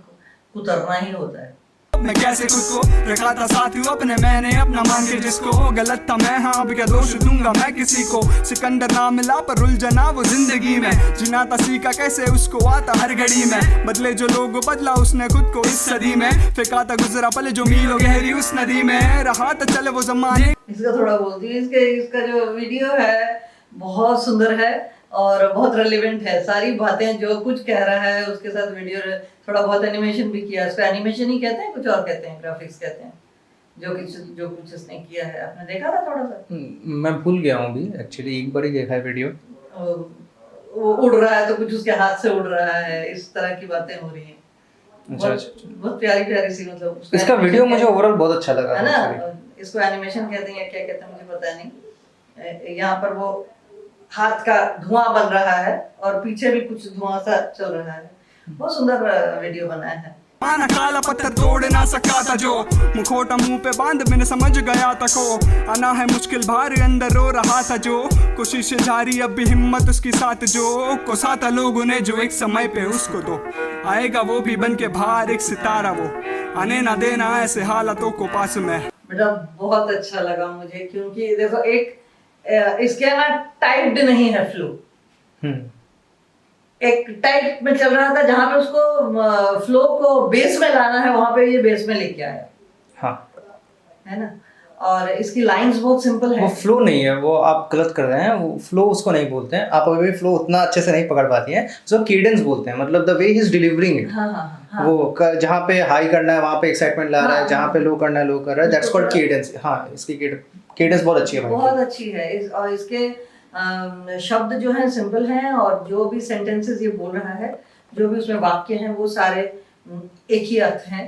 कुतरना ही होता है।
मैं कैसे खुद को रखा था साथियों अपने, मैंने अपना मान के जिसको गलत था मैं, हाँ अब क्या दोष दूंगा मैं किसी को। सिकंदर ना मिला पर उलझना वो जिंदगी में, जीना था सीखा कैसे उसको आता हर घड़ी में। बदले जो लोग बदला उसने खुद को इस सदी में, फेंका था गुजरा पल जो मीलों गहरी उस नदी में, रहा था चले वो जमाने।
इसका थोड़ा बोलती है, इसका जो वीडियो है बहुत सुंदर है और बहुत रेलेवेंट है। सारी बातें जो कुछ कह रहा है उसके साथ वीडियो, थोड़ा बहुत एनिमेशन भी किया। उसको एनिमेशन ही कहते हैं, कुछ और कहते हैं, ग्राफिक्स कहते हैं। जो कुछ उसने किया है, आपने देखा था थोड़ा सा?
मैं भूल गया हूँ अभी, एक्चुअली एक बार ही देखा है वीडियो।
वो उड़ रहा है तो कुछ उसके हाथ से उड़ रहा है, इस तरह की बातें हो रही हैं। बहुत प्यारी सी, मतलब
इसका वीडियो मुझे ओवरऑल बहुत अच्छा लगा
है ना। इसको एनिमेशन कहते हैं या क्या कहते हैं मुझे पता नहीं। यहाँ पर वो हाथ का धुआं बन रहा है और पीछे भी कुछ धुआं सा चल रहा है। बहुत सुंदर वीडियो बनाया है।
माना काला पत्थर तोड़ ना सका था जो, मुखोटा मुंह पे बांध मैंने समझ गया था को, आना है मुश्किल भार अंदर रो रहा था जो, कोशिश जारी अब भी हिम्मत उसकी साथ जो, को साथ लोगों ने जो एक समय पे उसको दो, आएगा वो भी बन के बाहर एक सितारा, वो आने ना देना ऐसे हालातों को पास में।
बेटा बहुत अच्छा लगा मुझे, क्योंकि देखो एक इसके ना टाइप्ड नहीं है फ्लो, एक टाइप में चल रहा था जहाँ पे उसको फ्लो को बेस में लाना है, वहां पे ये बेस में लेके आया।
हाँ,
है ना। और इसकी लाइंस बहुत सिंपल है।
वो फ्लो नहीं है, वो आप गलत कर रहे हैं। वो फ्लो उसको नहीं बोलते हैं, आप अभी भी फ्लो उतना अच्छे से नहीं पकड़ पाती हैं। उसको केडेंस बोलते हैं, मतलब the way he is delivering it.
हाँ।
वो जहाँ पे हाई करना है वहाँ पे एक्साइटमेंट ला रहा है, जहाँ पे लो करना है लो कर रहा है, दैट्स कॉल्ड केडेंस। हाँ, इसकी केडेंस बहुत अच्छी है भाई।
बहुत अच्छी है। और इसके शब्द जो हैं सिंपल हैं, और जो भी सेंटेंसेस ये बोल रहा है, जो भी उसमें वाक्य हैं, वो सारे एक ही अर्थ हैं।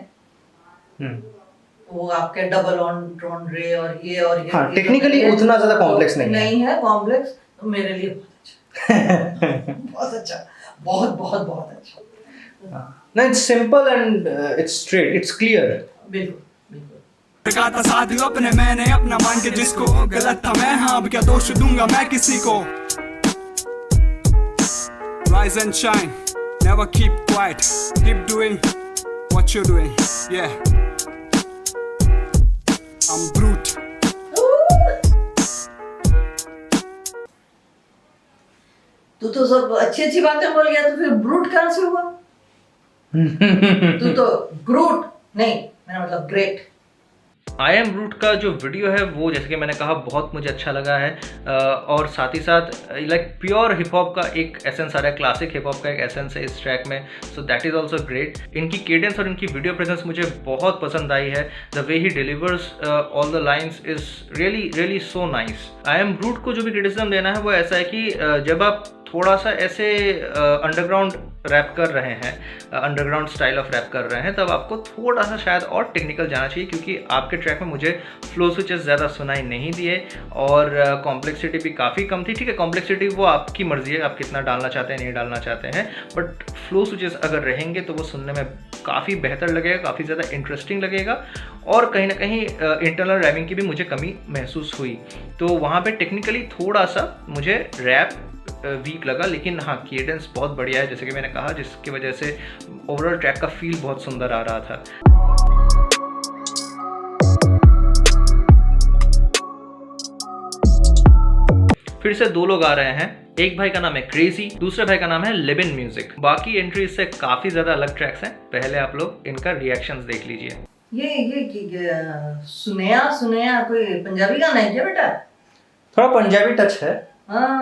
वो आपके डबल ऑन ट्रॉन रे और ये
हाँ, टेक्निकली उतना ज्यादा कॉम्प्लेक्स नहीं
है कॉम्प्लेक्स, तो मेरे लिए बहुत अच्छा बहुत अच्छा, बहुत बहुत बहुत अच्छा।
No, it's simple and it's straight, it's clear.
बिल्कुल।
लगाता साथ अपने, मैंने अपना मान के जिसको गलत था मैं, हाँ अब क्या दोष दूंगा मैं किसी को। Rise and shine, never keep quiet, keep doing what you're doing, yeah. I'm brute.
तू तो सब अच्छी बातें बोल गया, तो फिर ब्रूट कहाँ से हुआ? तू तो ग्रूट नहीं, मेरा मतलब ग्रेट।
आई एम ब्रूट का जो वीडियो है वो, जैसे कि मैंने कहा, बहुत मुझे अच्छा लगा है। और साथ ही साथ लाइक प्योर हिप हॉप का एक एसेंस आ रहा है, क्लासिक हिप हॉप का एक एसेंस है इस ट्रैक में। So that is also great. इनकी केडेंस और इनकी वीडियो प्रेजेंस मुझे बहुत पसंद आई है। The way he delivers all the lines is really really so nice. I am brute को जो भी क्रिटिसिज्म देना है वो ऐसा है कि जब आप थोड़ा सा ऐसे अंडरग्राउंड रैप कर रहे हैं, अंडरग्राउंड स्टाइल ऑफ रैप कर रहे हैं, तब आपको थोड़ा सा शायद और टेक्निकल जाना चाहिए, क्योंकि आपके ट्रैक में मुझे फ्लो स्विचेस ज़्यादा सुनाई नहीं दिए और कॉम्प्लेक्सिटी भी काफ़ी कम थी। ठीक है, कॉम्प्लेक्सिटी वो आपकी मर्जी है, आप कितना डालना चाहते हैं नहीं डालना चाहते हैं, बट फ्लो स्विचेस अगर रहेंगे तो वो सुनने में काफ़ी बेहतर लगेगा, काफ़ी ज़्यादा इंटरेस्टिंग लगेगा। और कहीं ना कहीं इंटरनल रैपिंग की भी मुझे कमी महसूस हुई, तो वहाँ पर टेक्निकली थोड़ा सा मुझे रैप वीक लगा। लेकिन हाँ, केडेंस बहुत बढ़िया है, जैसे कि मैंने कहा, जिसकी वजह से ओवरऑल ट्रैक का फील बहुत सुंदर आ रहा था। फिर से दो लोग आ रहे हैं, एक भाई का नाम है क्रेजी, दूसरे भाई का नाम है लिबिन म्यूजिक। बाकी एंट्रीज से काफी ज्यादा अलग ट्रैक्स हैं। पहले आप लोग इनका रिएक्शंस देख लीजिए।
ये सुनया कोई पंजाबी गाना है क्या बेटा?
थोड़ा पंजाबी टच है।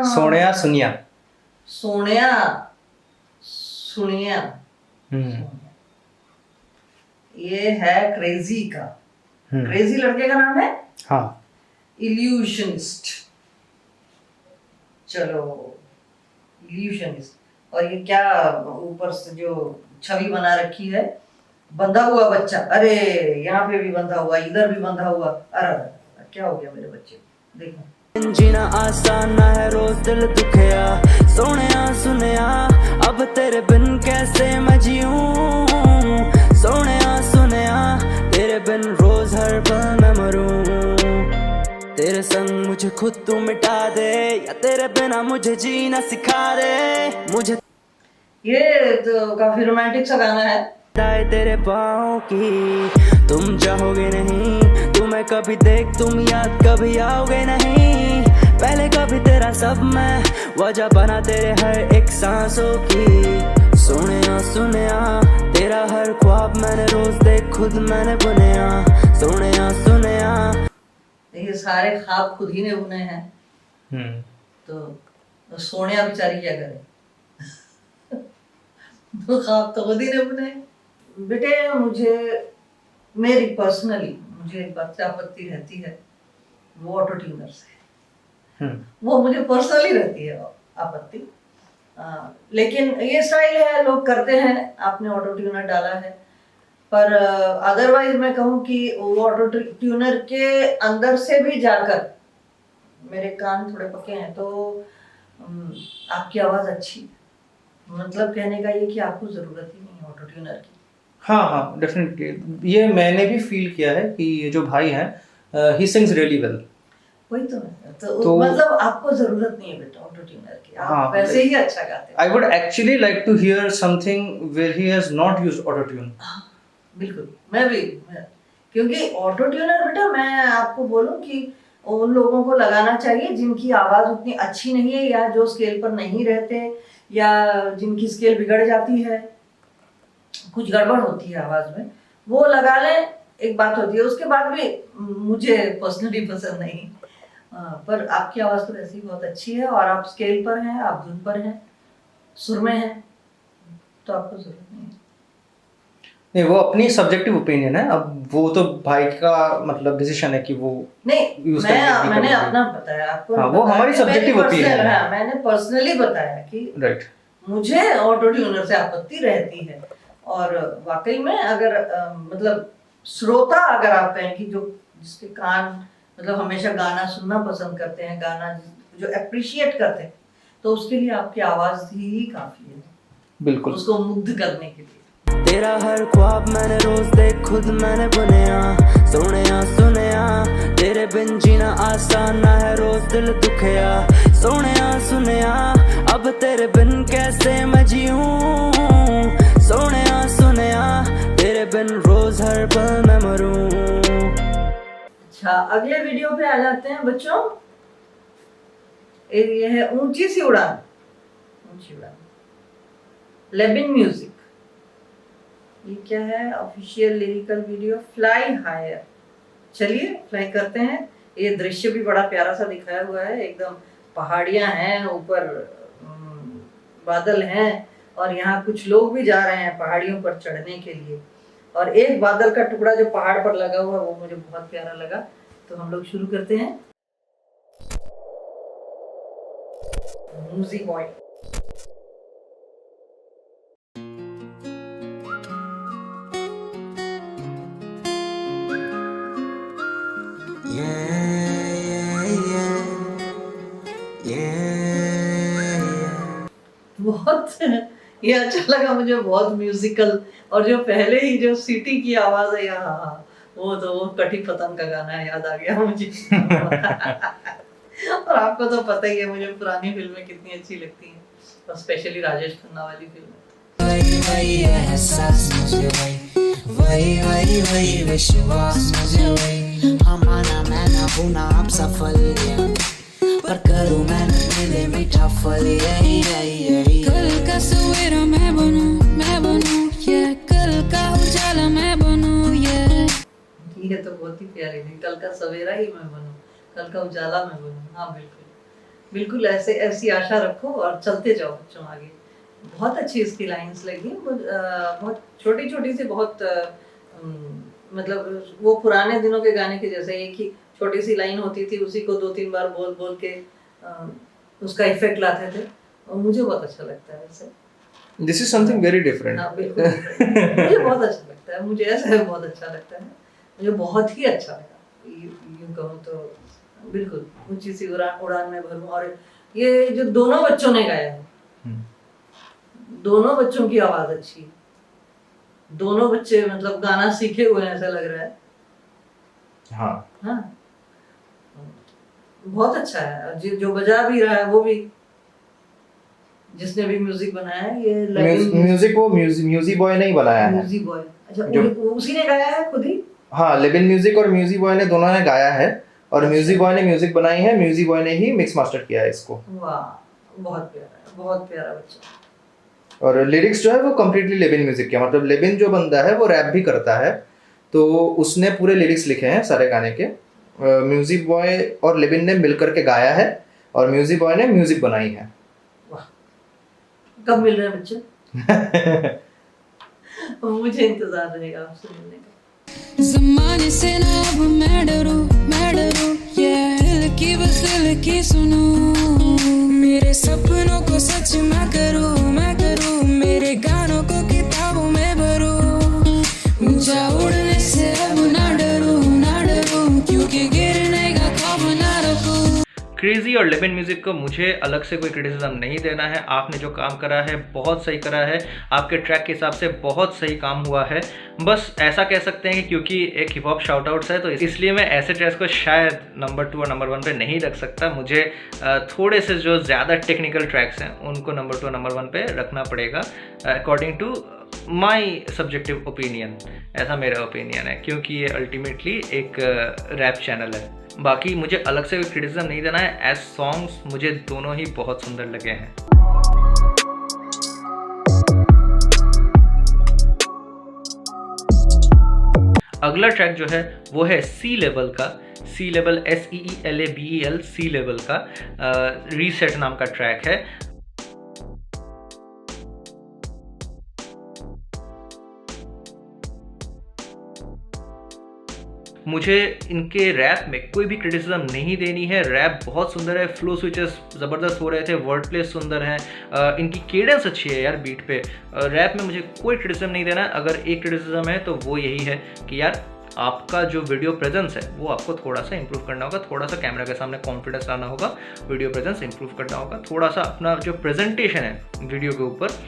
सोनिया सुनिया
ये है क्रेजी का। क्रेजी लड़के का नाम है।
हाँ,
इल्यूशनिस्ट। चलो, इल्यूशनिस्ट। और ये क्या ऊपर से जो छवि बना रखी है, बंधा हुआ बच्चा। अरे यहाँ पे भी बंधा हुआ, इधर भी बंधा हुआ। अरे क्या हो गया मेरे बच्चे, देखो।
जीना आसान ना है, रोज दिल दुखया, सोनिया सुनिया अब तेरे बिन कैसे मैं जीऊं, सोनिया सुनिया तेरे बिन रोज हर पल मैं मरूं, तेरे संग मुझे खुद तू मिटा दे, या तेरे बिना मुझे जीना सिखा दे मुझे।
ये तो काफी रोमांटिक सा गाना है।
तेरे पाँव की तुम चाहोगे नहीं, तुम्हें कभी देख तुम याद कभी आओगे नहीं, पहले कभी तेरा सब मैं वजह बना तेरे हर एक सांसों की, सोनिया सुनिया तेरा हर ख्वाब मैंने रोज देख खुद मैंने बुनिया, सोनिया सुनिया।
ये सारे ख्वाब खुद ही ने बुने हैं। तो सोनिया बेचारी क्या करे? तो ख्वाब तो खुद ही ने बुने। बेटे, मेरी पर्सनली मुझे एक बात से आपत्ति रहती है, वो ऑटो ट्यूनर से। वो मुझे पर्सनली रहती है आपत्ति। लेकिन ये स्टाइल है, लोग करते हैं, आपने ऑटो ट्यूनर डाला है, पर अदरवाइज मैं कहूँ कि वो ऑटो ट्यूनर के अंदर से भी जाकर, मेरे कान थोड़े पके हैं, तो आपकी आवाज़ अच्छी, मतलब कहने का ये कि आपको ज़रूरत ही नहीं है ऑटो ट्यूनर की।
हाँ, डेफिनेटली ये मैंने भी फील किया है कि ये जो भाई हैं, ही सिंग्स रियली वेल।
वही तो मतलब आपको जरूरत नहीं है बेटा ऑटो ट्यूनर की, आप वैसे ही अच्छा गाते हो।
I would actually like to hear something where he has not used auto tune.
बिल्कुल, मैं भी क्योंकि ऑटो ट्यूनर बेटा, मैं आपको बोलूं कि उन लोगों को लगाना चाहिए जिनकी आवाज़ उतनी अच्छी नहीं है, या जो स्केल पर नहीं रहते, या जिनकी स्केल बिगड़ जाती है, कुछ गड़बड़ होती है आवाज़ में, वो लगा लें, एक बात होती है। उसके बाद भी मुझे पर्सनली पसंद नहीं, पर आपकी आवाज़ तो वैसे ही बहुत अच्छी है, और आप स्केल पर हैं, आप धुन पर हैं, सुर में हैं, तो आपको जरूरत नहीं है।
नहीं, वो अपनी सब्जेक्टिव ओपिनियन है। अब वो तो भाई का मतलब डिसीजन है कि वो
नहीं, मैंने अपना बताया आपको।
हाँ, वो हमारी सब्जेक्टिव ओपिनियन है।
मैंने पर्सनली बताया कि
राइट,
मुझे ऑटो ट्यूनर से आपत्ति रहती है, और वाकई में अगर मतलब श्रोता अगर आप कहें कि जो जिसके कान मतलब हमेशा गाना सुनना पसंद करते हैं, गाना जो अप्रिशिएट करते हैं, तो उसके लिए आपकी आवाज ही काफी है,
बिल्कुल,
उसको मुग्ध करने के लिए।
तेरा हर ख्वाब मैंने रोज देख खुद मैंने बुनिया, सोनिया सुनिया तेरे बिन जीना आसान ना है, रोज दिल दुखिया, सोनिया सुनिया अब तेरे बिन कैसे मैं जीऊं, सोनिया सुनिया तेरे बिन रोज हर पल मैं मरूं।
अच्छा, अगले वीडियो पे आ जाते हैं बच्चों। ये है ऊंची सी उड़ान, ऊंची उड़ान, लेबिन म्यूजिक। ये क्या है? Official lyrical video fly higher. चलिए फ्लाई करते हैं। ये दृश्य भी बड़ा प्यारा सा दिखाया हुआ है, एकदम पहाड़ियां हैं, ऊपर बादल हैं, और यहाँ कुछ लोग भी जा रहे हैं पहाड़ियों पर चढ़ने के लिए, और एक बादल का टुकड़ा जो पहाड़ पर लगा हुआ है वो मुझे बहुत प्यारा लगा। तो हम लोग शुरू करते हैं। Music boy. बहुत ये अच्छा लगा मुझे, बहुत म्यूजिकल, और जो पहले ही जो सीटी की आवाज है यहाँ, वो तो वो कटी पतंग का गाना है, याद आ गया मुझे। और आपको तो पता ही है मुझे पुरानी फिल्में कितनी अच्छी लगती हैं, और स्पेशली राजेश खन्ना वाली फिल्में।
वही एहसास मुझे, वही विश्वास मुझे, वही हमारा मैं ना होना अब सफल, पर करूँ मैं मिले मीठा फल, यही कल का सवेरा मैं बनूं, ये कल का उजाला मैं बनूं,
ये तो बहुत ही प्यारी थी, कल का सवेरा ही मैं बनूं, कल का उजाला मैं बनूं। हाँ बिल्कुल बिल्कुल, ऐसी आशा रखो और चलते जाओ बच्चों आगे। बहुत अच्छी इसकी लाइंस लगी, बहुत छोटी छोटी सी, बहुत मतलब वो पुराने दिनों के गाने के जैसे, एक ही छोटी सी लाइन होती थी, उसी को 2-3 बार बोल बोल के उसका इफेक्ट लाते थे, और मुझे बहुत अच्छा लगता है वैसे।
This is something very different.
हाँ बिल्कुल, मुझे बहुत अच्छा लगता है, मुझे ऐसा बहुत अच्छा लगता है, मुझे बहुत ही अच्छा लगा। यूँ कहूँ तो बिल्कुल ऊंची सी उड़ान में भरूं। और ये जो दोनों बच्चों ने गाया है, दोनों बच्चों की आवाज अच्छी, दोनों बच्चे मतलब गाना सीखे हुए हैं ऐसा लग रहा है। हाँ बहुत अच्छा है। जो बजा भी रहा है वो भी, जिसने भी म्यूजिक बनाया है, ये
म्यूजिक वो म्यूजिक बॉय नहीं बनाया है,
म्यूजिक बॉय। अच्छा, उसी ने गाया है खुद ही? हाँ,
लेबिन म्यूजिक और म्यूजिक बॉय ने दोनों ने गाया है, और म्यूजिक बॉय ने म्यूजिक बनाई है, म्यूजिक बॉय ने ही मिक्स मास्टर किया है इसको।
वाह, बहुत प्यारा है, बहुत प्यारा बच्चा।
और लिरिक्स जो है वो कम्प्लीटली लेबिन म्यूजिक के, मतलब लेबिन जो बंदा है वो रैप भी करता है, तो उसने पूरे लिरिक्स लिखे हैं सारे गाने के। म्यूजिक बॉय और लेबिन ने मिलकर के गाया है, और म्यूजिक बॉय ने म्यूजिक बनाई है।
वाह, कब मिल रहे हैं बच्चे? मुझे इंतजार रहेगा आपसे मिलने का।
ज़माने से ना अब मैं डरूं, ये दिल की बस दिल की सुनूं, मेरे सपनों को सच मैं करूं, मेरे गानों को किताबों में भरूं, ऊंचा उड़ने से अब ना डरूं, क्योंकि गिरने का खौफ ना रखूं।
क्रेजी और लेबिन म्यूजिक को मुझे अलग से कोई क्रिटिसिज्म नहीं देना है। आपने जो काम करा है बहुत सही करा है, आपके ट्रैक के हिसाब से बहुत सही काम हुआ है। बस ऐसा कह सकते हैं कि क्योंकि एक हिप हॉप शाउट आउट्स है, तो इसलिए मैं ऐसे ट्रैक्स को शायद नंबर 2 और नंबर 1 पे नहीं रख सकता। मुझे थोड़े से जो ज़्यादा टेक्निकल ट्रैक्स हैं उनको नंबर 2 और नंबर 1 पे रखना पड़ेगा according to my subjective opinion, ऐसा मेरा ओपिनियन है, क्योंकि ये अल्टीमेटली एक रैप चैनल है। बाकी मुझे अलग से कोई क्रिटिसिज्म नहीं देना है, एज सॉन्ग्स मुझे दोनों ही बहुत सुंदर लगे हैं। अगला ट्रैक जो है वो है सी लेवल का, सी लेवल SEELABEL, सी लेवल का रीसेट नाम का ट्रैक है। मुझे इनके रैप में कोई भी क्रिटिसिज्म नहीं देनी है, रैप बहुत सुंदर है, फ्लो स्विचेस ज़बरदस्त हो रहे थे, वर्ड प्ले सुंदर हैं, इनकी केडेंस अच्छी है यार बीट पे। रैप में मुझे कोई क्रिटिसिज्म नहीं देना है। अगर एक क्रिटिसिज्म है तो वो यही है कि यार आपका जो वीडियो प्रेजेंस है वो आपको थोड़ा सा इंप्रूव करना होगा, थोड़ा सा कैमरा के सामने कॉन्फिडेंस लाना होगा, वीडियो प्रेजेंस इंप्रूव करना होगा, थोड़ा सा अपना जो प्रेजेंटेशन है वीडियो के ऊपर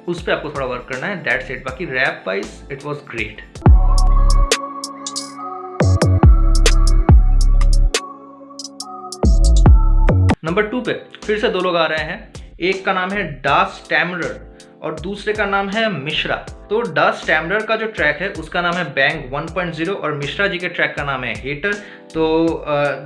उस पर आपको थोड़ा वर्क करना है, दैट्स इट। बाकी rap wise it was great. Number 2 पे फिर से 2 लोग आ रहे हैं, एक का नाम है डा स्टैमरर और दूसरे का नाम है मिश्रा। तो डा स्टैमरर का जो ट्रैक है उसका नाम है बैंग 1.0 और मिश्रा जी के ट्रैक का नाम है हेटर। तो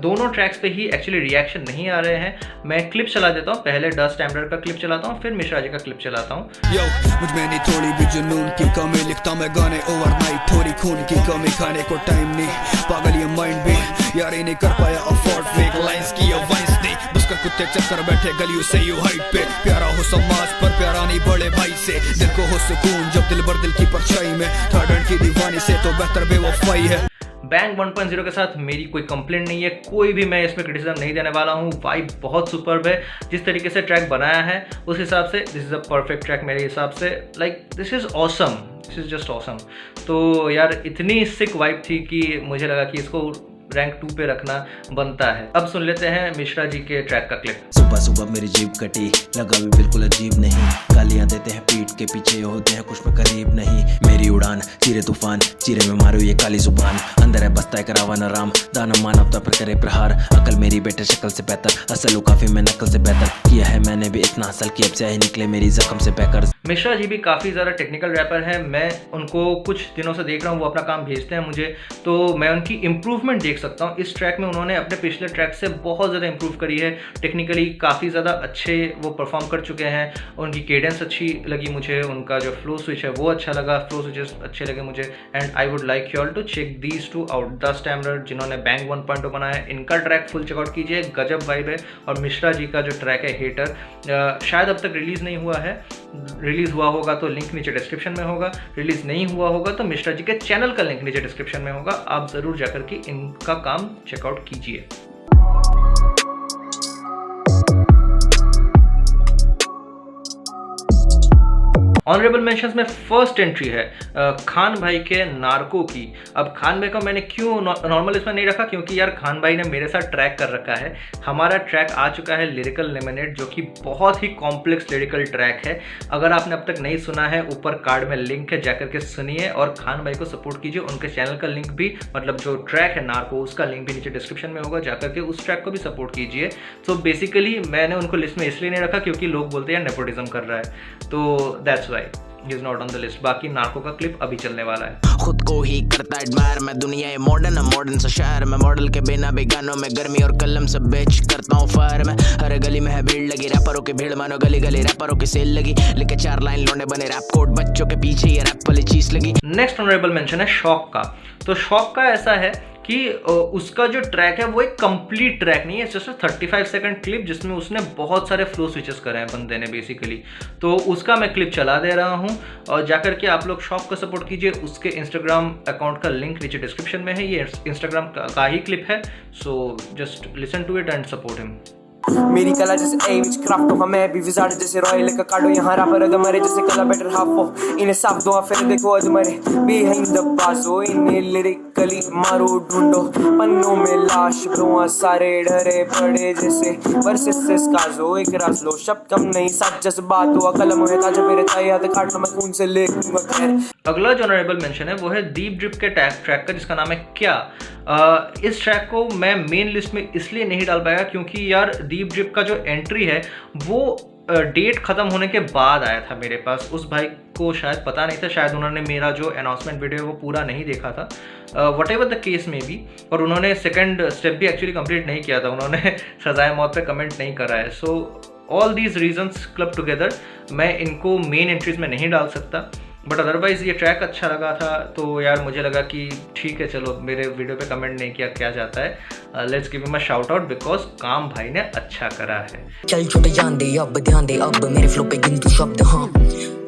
दोनों ट्रैक्स पे ही एक्चुअली रिएक्शन नहीं आ रहे हैं। मैं क्लिप चला देता हूँ, पहले डा स्टैमरर का क्लिप चलाता हूँ, फिर मिश्रा जी का क्लिप चलाता हूँ।
मुझ में नहीं थोड़ी भी जुनून की कमी, लिखता मैं गाने ओवरनाइट, थोड़ी खून की कमी, खाने को टाइम नहीं, पागल ये माइंड भी यार ही नहीं कर पाया अफोर्ड, फेक लाइंस की वाइंस नहीं, बस कर कुत्ते चक्कर बैठे गलियों से यू हाइट पे, प्यारा हो समाज पर प्यारा नहीं बड़े भाई से, दिल को हो सुकून जब दिल भर दिल की परछाई में, थर्ड की दीवानी से तो बेहतर बेवफाई है।
बैंग 1.0 के साथ मेरी कोई कंप्लेंट नहीं है, कोई भी मैं इसमें क्रिटिसिज्म नहीं देने वाला हूँ। वाइब बहुत सुपर्ब है, जिस तरीके से ट्रैक बनाया है उस हिसाब से this is a perfect track मेरे हिसाब से। Like this is awesome, this is just awesome. तो यार इतनी सिक वाइब थी कि मुझे लगा कि इसको रैंक 2 पे रखना बनता है। अब सुन लेते हैं मिश्रा जी के ट्रैक का क्लिप।
सुबह सुबह मेरी जीभ कटी, लगा भी बिल्कुल अजीब नहीं, गालियां देते हैं पीठ के पीछे, होते हैं कुछ में करीब नहीं, मेरी उड़ान चीरे तूफान, चीरे में मारो ये काली जुबान, अंदर है बसता है करावन आराम, दानव मानवता पर करे प्रहार, अकल मेरी बेटे शक्ल से बेहतर, असल काफी में नकल से बेहतर, किया है मैंने भी इतना हासिल कि अब से ही निकले मेरी जख्म से पैकर।
मिश्रा जी भी काफ़ी ज़्यादा टेक्निकल रैपर हैं, मैं उनको कुछ दिनों से देख रहा हूँ, वो अपना काम भेजते हैं मुझे, तो मैं उनकी इम्प्रूवमेंट देख सकता हूँ। इस ट्रैक में उन्होंने अपने पिछले ट्रैक से बहुत ज़्यादा इंप्रूव करी है, टेक्निकली काफ़ी ज़्यादा अच्छे वो परफॉर्म कर चुके हैं, उनकी केडेंस अच्छी लगी मुझे, उनका जो फ्लो स्विच है वो अच्छा लगा, फ्लो स्विचेस अच्छे लगे मुझे। And I would like you all to check these 2 out. Da Stammerer जिन्होंने बैंग 1.0 बनाया है, इनका ट्रैक फुल चेकआउट कीजिए, गजब वाइब है। और मिश्रा जी का जो ट्रैक है हेटर, शायद अब तक रिलीज़ नहीं हुआ है, रिलीज़ हुआ होगा तो लिंक नीचे डिस्क्रिप्शन में होगा, रिलीज़ नहीं हुआ होगा तो मिश्रा जी के चैनल का लिंक नीचे डिस्क्रिप्शन में होगा, आप ज़रूर जाकर के इनका काम चेकआउट कीजिए। ऑनरेबल मेंशंस में फर्स्ट एंट्री है खान भाई के नार्को की। अब खान भाई को मैंने क्यों नॉर्मल इसमें नहीं रखा, क्योंकि यार खान भाई ने मेरे साथ ट्रैक कर रखा है। हमारा ट्रैक आ चुका है लिरिकल लेमिनेट, जो कि बहुत ही कॉम्प्लेक्स लिरिकल ट्रैक है। अगर आपने अब तक नहीं सुना है, ऊपर कार्ड में लिंक है, जाकर के सुनिए और खान भाई को सपोर्ट कीजिए। उनके चैनल का लिंक भी, मतलब जो ट्रैक है नार्को, उसका लिंक भी नीचे डिस्क्रिप्शन में होगा, जाकर के उस ट्रैक को भी सपोर्ट कीजिए। तो बेसिकली मैंने उनको लिस्ट में इसलिए नहीं रखा क्योंकि लोग बोलते हैं नेपोटिज्म कर रहा है, तो that's why he is not on the list. बाकी नार्को का क्लिप अभी चलने वाला है।
खुद को ही करता एडमायर, मैं दुनिया है मॉडर्न सा शहर में, मॉडल के बिना भी गानों में गर्मी और कलम से बेच करता हूँ फायर में। हर गली में है भीड़ लगी, रैपरों की भीड़ मानो गली गली रैपरों की सेल लगी, लिखे 4 लाइन लौंडे बने रैप कोड, बच्चों के पीछे ये रैप वाली चीज लगी।
नेक्स्ट ऑनरेबल मेंशन है शौक का। तो शौक का ऐसा है कि उसका जो ट्रैक है वो एक कंप्लीट ट्रैक नहीं है, जस्ट 35 सेकंड क्लिप जिसमें उसने बहुत सारे फ्लो स्विचेस करे हैं बंदे ने बेसिकली। तो उसका मैं क्लिप चला दे रहा हूँ और जाकर के आप लोग शौक को सपोर्ट कीजिए। उसके इंस्टाग्राम अकाउंट का लिंक नीचे डिस्क्रिप्शन में है, ये इंस्टाग्राम का ही क्लिप है, so just listen to it and support him.
मेरी कला जैसे एविच क्राफ्ट हो, मैं भी विजार्ड जैसे रॉयल का काटो, यहाँ रापर अदमरे जैसे कला बेटर हाफ हो, इन्हें साफ दो फिर देखो अदमरे बेहिंद बाजो, इन्हें लिरिकली मारो ढूंढो, पन्नों में लाश ब्रोआ सारे डरे पड़े जैसे वर्सेस काजो, एक राज लो शब्द कम नहीं साथ जज्बात हुआ, कलम है ताजा मेरे ताई याद काटना मैं खून से लिखूंगा खैर।
अगला जो ऑनरेबल मेंशन है वो है दीप ड्रिप के ट्रैक का, जिसका नाम है क्या। इस ट्रैक को मैं मेन लिस्ट में इसलिए नहीं डाल पाया क्योंकि यार दीप ड्रिप का जो एंट्री है वो डेट ख़त्म होने के बाद आया था मेरे पास। उस भाई को शायद पता नहीं था, शायद उन्होंने मेरा जो अनाउंसमेंट वीडियो है वो पूरा नहीं देखा था, वट एवर द केस में भी, और उन्होंने सेकंड स्टेप भी एक्चुअली कंप्लीट नहीं किया था, उन्होंने सजाए मौत पे कमेंट नहीं करा है। So all these reasons club together मैं इनको मेन एंट्रीज में नहीं डाल सकता, बट अदरवाइज़ ये ट्रैक अच्छा लगा था तो यार मुझे लगा कि ठीक है चलो, मेरे वीडियो पे कमेंट नहीं किया क्या जाता है, let's give him a shout out because काम भाई ने अच्छा करा है।
चल छोटे जान दे अब ध्यान दे, अब मेरे फ्लो पे गिन तू शब्द, हाँ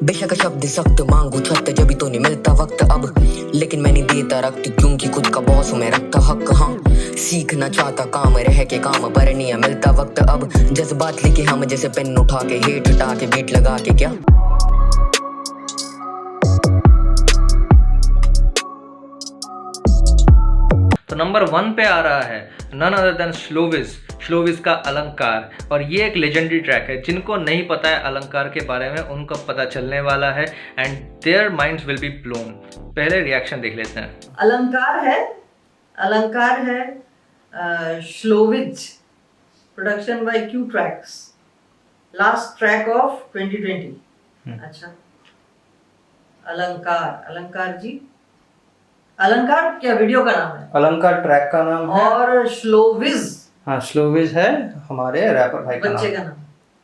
बेशक शब्द सख्त मांगू छत, जब तो नहीं मिलता वक्त अब, लेकिन मैं नहीं देता रक्त क्योंकि खुद का बॉस हूँ मैं, रखता हक हाँ सीखना चाहता काम रह के काम पर नहीं मिलता वक्त अब, जज्बात लेके हम जैसे पेन उठा के हेट हटा के बीट लगा के क्या।
तो नंबर 1 पे आ रहा है नन अदर देन स्लोविज का अलंकार, और ये एक लेजेंडरी ट्रैक है। जिनको नहीं पता है अलंकार के बारे में उनको पता चलने वाला है and their minds will be blown. पहले रिएक्शन देख लेते हैं।
अलंकार है Slowiz, production by Q Tracks, last track of 2020। अच्छा, अलंकार जी, अलंकार क्या वीडियो का नाम है?
अलंकार ट्रैक का नाम है,
और स्लोविज,
हाँ स्लोविज है हमारे रैपर भाई का नाम।
बच्चे का नाम।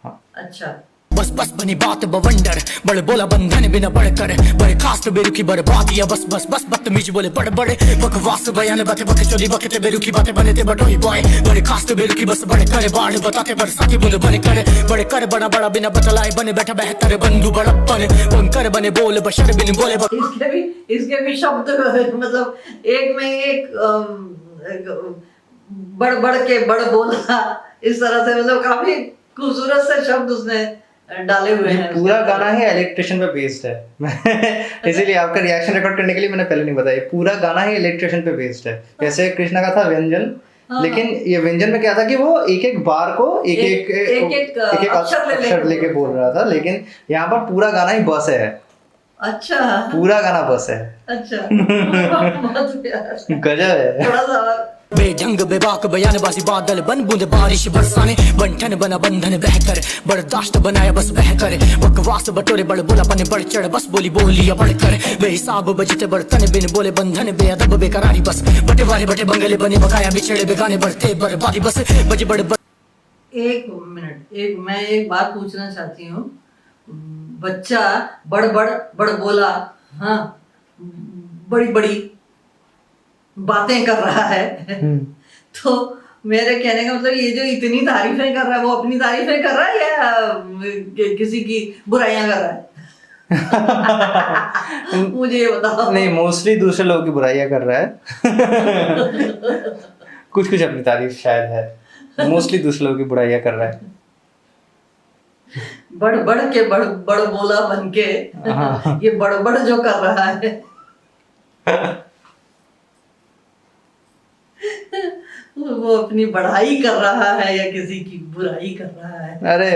हाँ।
अच्छा,
बस बस बनी बात बवंडर, बड़े बोला बंधन बिना बढ़कर, बड़े खास तो बेरुखी बर्बादी, बस बस बस बदतमीज बोले बड़े बड़े बकवास बयान बते बके चोरी बके बेरुखी बातें बने थे बड़ोई बॉय, बड़े खास तो बेरुखी बस बड़े करे बाढ़ बताते बरसाती बूंद बने करे, बड़े कर बड़ा बड़ा बिना बतलाए बने बैठा बेहतर बंधु बड़प्पन कर बने बोल बशर बिन बोले।
इसके भी शब्द मतलब एक में एक बढ़ के बड़ बोला, इस तरह से मतलब काफी खूबसूरत से शब्द उसने डाले हुए हैं।
पूरा गाना ही इलेक्ट्रिशियन पे बेस्ड है इसीलिए आपका रिएक्शन रिकॉर्ड करने के लिए मैंने पहले नहीं बताया, पूरा गाना ही इलेक्ट्रिशियन पे बेस्ड है। जैसे कृष्णा का था व्यंजन, लेकिन ये व्यंजन में क्या था कि वो एक एक बार को एक एक अक्षर लेके बोल रहा था, लेकिन यहाँ पर पूरा गाना ही बस है।
अच्छा,
पूरा गाना बस है।
अच्छा
गजब है।
थोड़ा सा
बेढंग बेबाक बयानबाजी बादल बन बूंदे बारिश बरसाने, बंठन बना बंधन बहकर, बर्दाश्त बनाया बस बहकर, बकवास बटोरे बड़ बोला बने बढ़ चढ़ बस बोली बोलिया बढ़कर, बेहिसाब बजते बर्तन बिन बोले बंधन बेअदब बेकरारी बस, बटे वाले बटे बंगले बने बकाया बिछड़े बेगाने बढ़ते बर्बादी बस बजे बड़े।
एक मिनट, मैं एक बात पूछना चाहती हूँ। बच्चा बड़ बोला, हाँ बड़ी बड़ी बातें कर रहा है तो मेरे कहने का मतलब ये जो इतनी तारीफें कर रहा है वो अपनी तारीफें कर रहा है या किसी की बुराइयां कर रहा है? मुझे ये बताओ।
नहीं, मोस्टली दूसरे लोगों की बुराइयां कर रहा है कुछ अपनी तारीफ शायद है, मोस्टली दूसरे लोगों की बुराइयां कर रहा है।
बड़ के बड़ बोला बन के ये बड़ जो कर रहा है वो अपनी बढ़ाई कर रहा है या किसी की बुराई कर रहा है?
अरे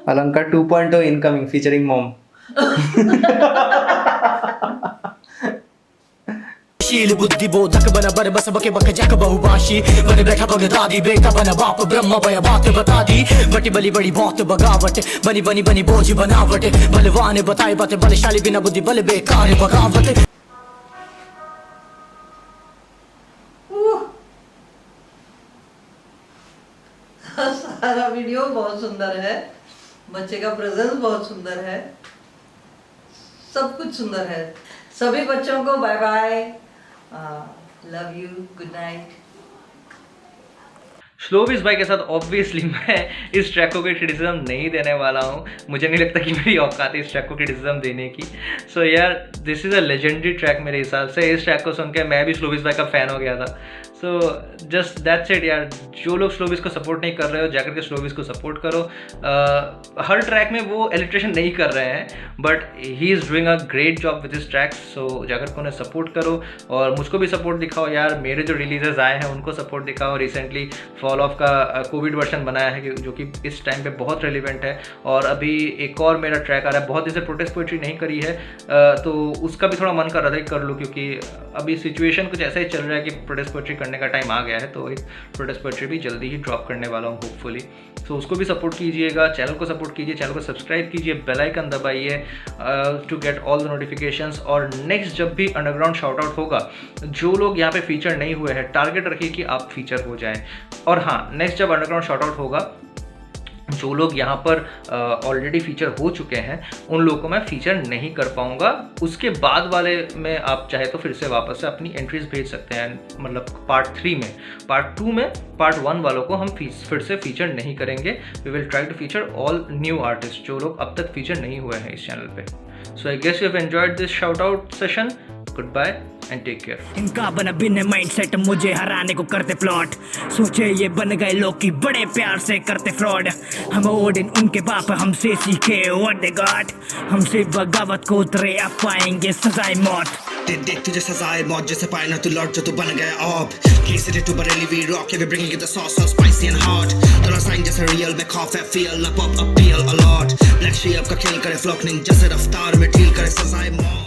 अलंकार 2.0 इनकमिंग फीचरिंग मॉम।
शील बुद्धि बोधक बना बर बस बके बके जक बहुभाषी बने बैठा बगदादी, बेटा बना बाप ब्रह्म बया बात बता दी, बटी बली बड़ी बहुत बगावट, बनी बनी बनी बोझ बनावट, बलवान बताए बातें बलशाली बिना बुद्धि बल बेकार बगावट।
सारा वीडियो बहुत सुंदर है, बच्चे का प्रेजेंस बहुत सुंदर है, सब कुछ सुंदर है। सभी बच्चों को bye bye, love you, good night.
Slowiz भाई के साथ ऑब्वियसली मैं इस ट्रैक को कोई क्रिटिसिज्म नहीं देने वाला हूँ, मुझे नहीं लगता कि मेरी औकात है इस ट्रैक को क्रिटिसिज्म देने की। सो यार this is a legendary track मेरे हिसाब से। इस ट्रैक को सुन के मैं भी स्लोविज भाई का फ़ैन हो गया था। सो जस्ट दैट्स इट यार। जो लोग स्लोबिस को सपोर्ट नहीं कर रहे हो जाकर के स्लोबिस को सपोर्ट करो। हर ट्रैक में वो इलेक्ट्रिशियन नहीं कर रहे हैं but he is doing a great job with his tracks. So जाकर के उन्हें सपोर्ट करो और मुझको भी सपोर्ट दिखाओ यार। मेरे जो रिलीजेस आए हैं उनको सपोर्ट दिखाओ। रिसेंटली फॉल ऑफ का कोविड वर्जन बनाया है जो कि इस टाइम पे बहुत रेलिवेंट है। और अभी एक और मेरा ट्रैक आ रहा है, बहुत दिन से प्रोटेस्ट पोइट्री नहीं करी है तो उसका भी थोड़ा मन कर रहा था कि कर लूँ, क्योंकि अभी सिचुएशन कुछ ऐसा ही चल रहा है कि प्रोटेस्ट पोइट्री करने का टाइम आ गया है। तो एक प्रोटेस्ट पोइट्री भी जल्दी ही ड्रॉप करने वाला हूँ होपफुली। तो उसको भी सपोर्ट कीजिएगा, चैनल को सपोर्ट कीजिए, चैनल को सब्सक्राइब कीजिए, बेल आइकन दबाइए to get all the notifications. और नेक्स्ट जब भी अंडरग्राउंड शाउट आउट होगा, जो लोग यहाँ पे फीचर नहीं हुए हैं टारगेट रखिए कि आप फीचर हो जाएं। और हाँ, नेक्स्ट जब अंडरग्राउंड शाउट आउट होगा, जो लोग यहाँ पर ऑलरेडी फीचर हो चुके हैं उन लोगों को मैं फीचर नहीं कर पाऊँगा। उसके बाद वाले में आप चाहे तो फिर से वापस से अपनी एंट्रीज भेज सकते हैं, मतलब पार्ट 3 में। पार्ट 2 में पार्ट 1 वालों को हम फिर से फीचर नहीं करेंगे। We will try to feature all new artist जो लोग अब तक फीचर नहीं हुए हैं इस चैनल पे। So I guess you have enjoyed this shout out session. Good bye and take care.
इनका बना बिन माइंडसेट मुझे हराने को करते प्लॉट, सोचे ये बन गए लोग की बड़े प्यार से करते फ्रॉड। हम ओडिन उनके बाप हमसे सीखे व्हाट दे गॉट, हमसे बगावत को उतरे अब पाएंगे सजाए मौत।
देख तुझे सजाए मौत जैसे पाए ना तू लौट जो तू बन गया OP. Kesari to Bareilly we rock we bringing it the sauce so spicy and hot. तेरा साइन जैसे रियल में कॉफ है फील ना pop appeal a lot. Black she up का किल करे फ्लॉकनिंग जैसे रफ्तार में डील करे सजाए मौत।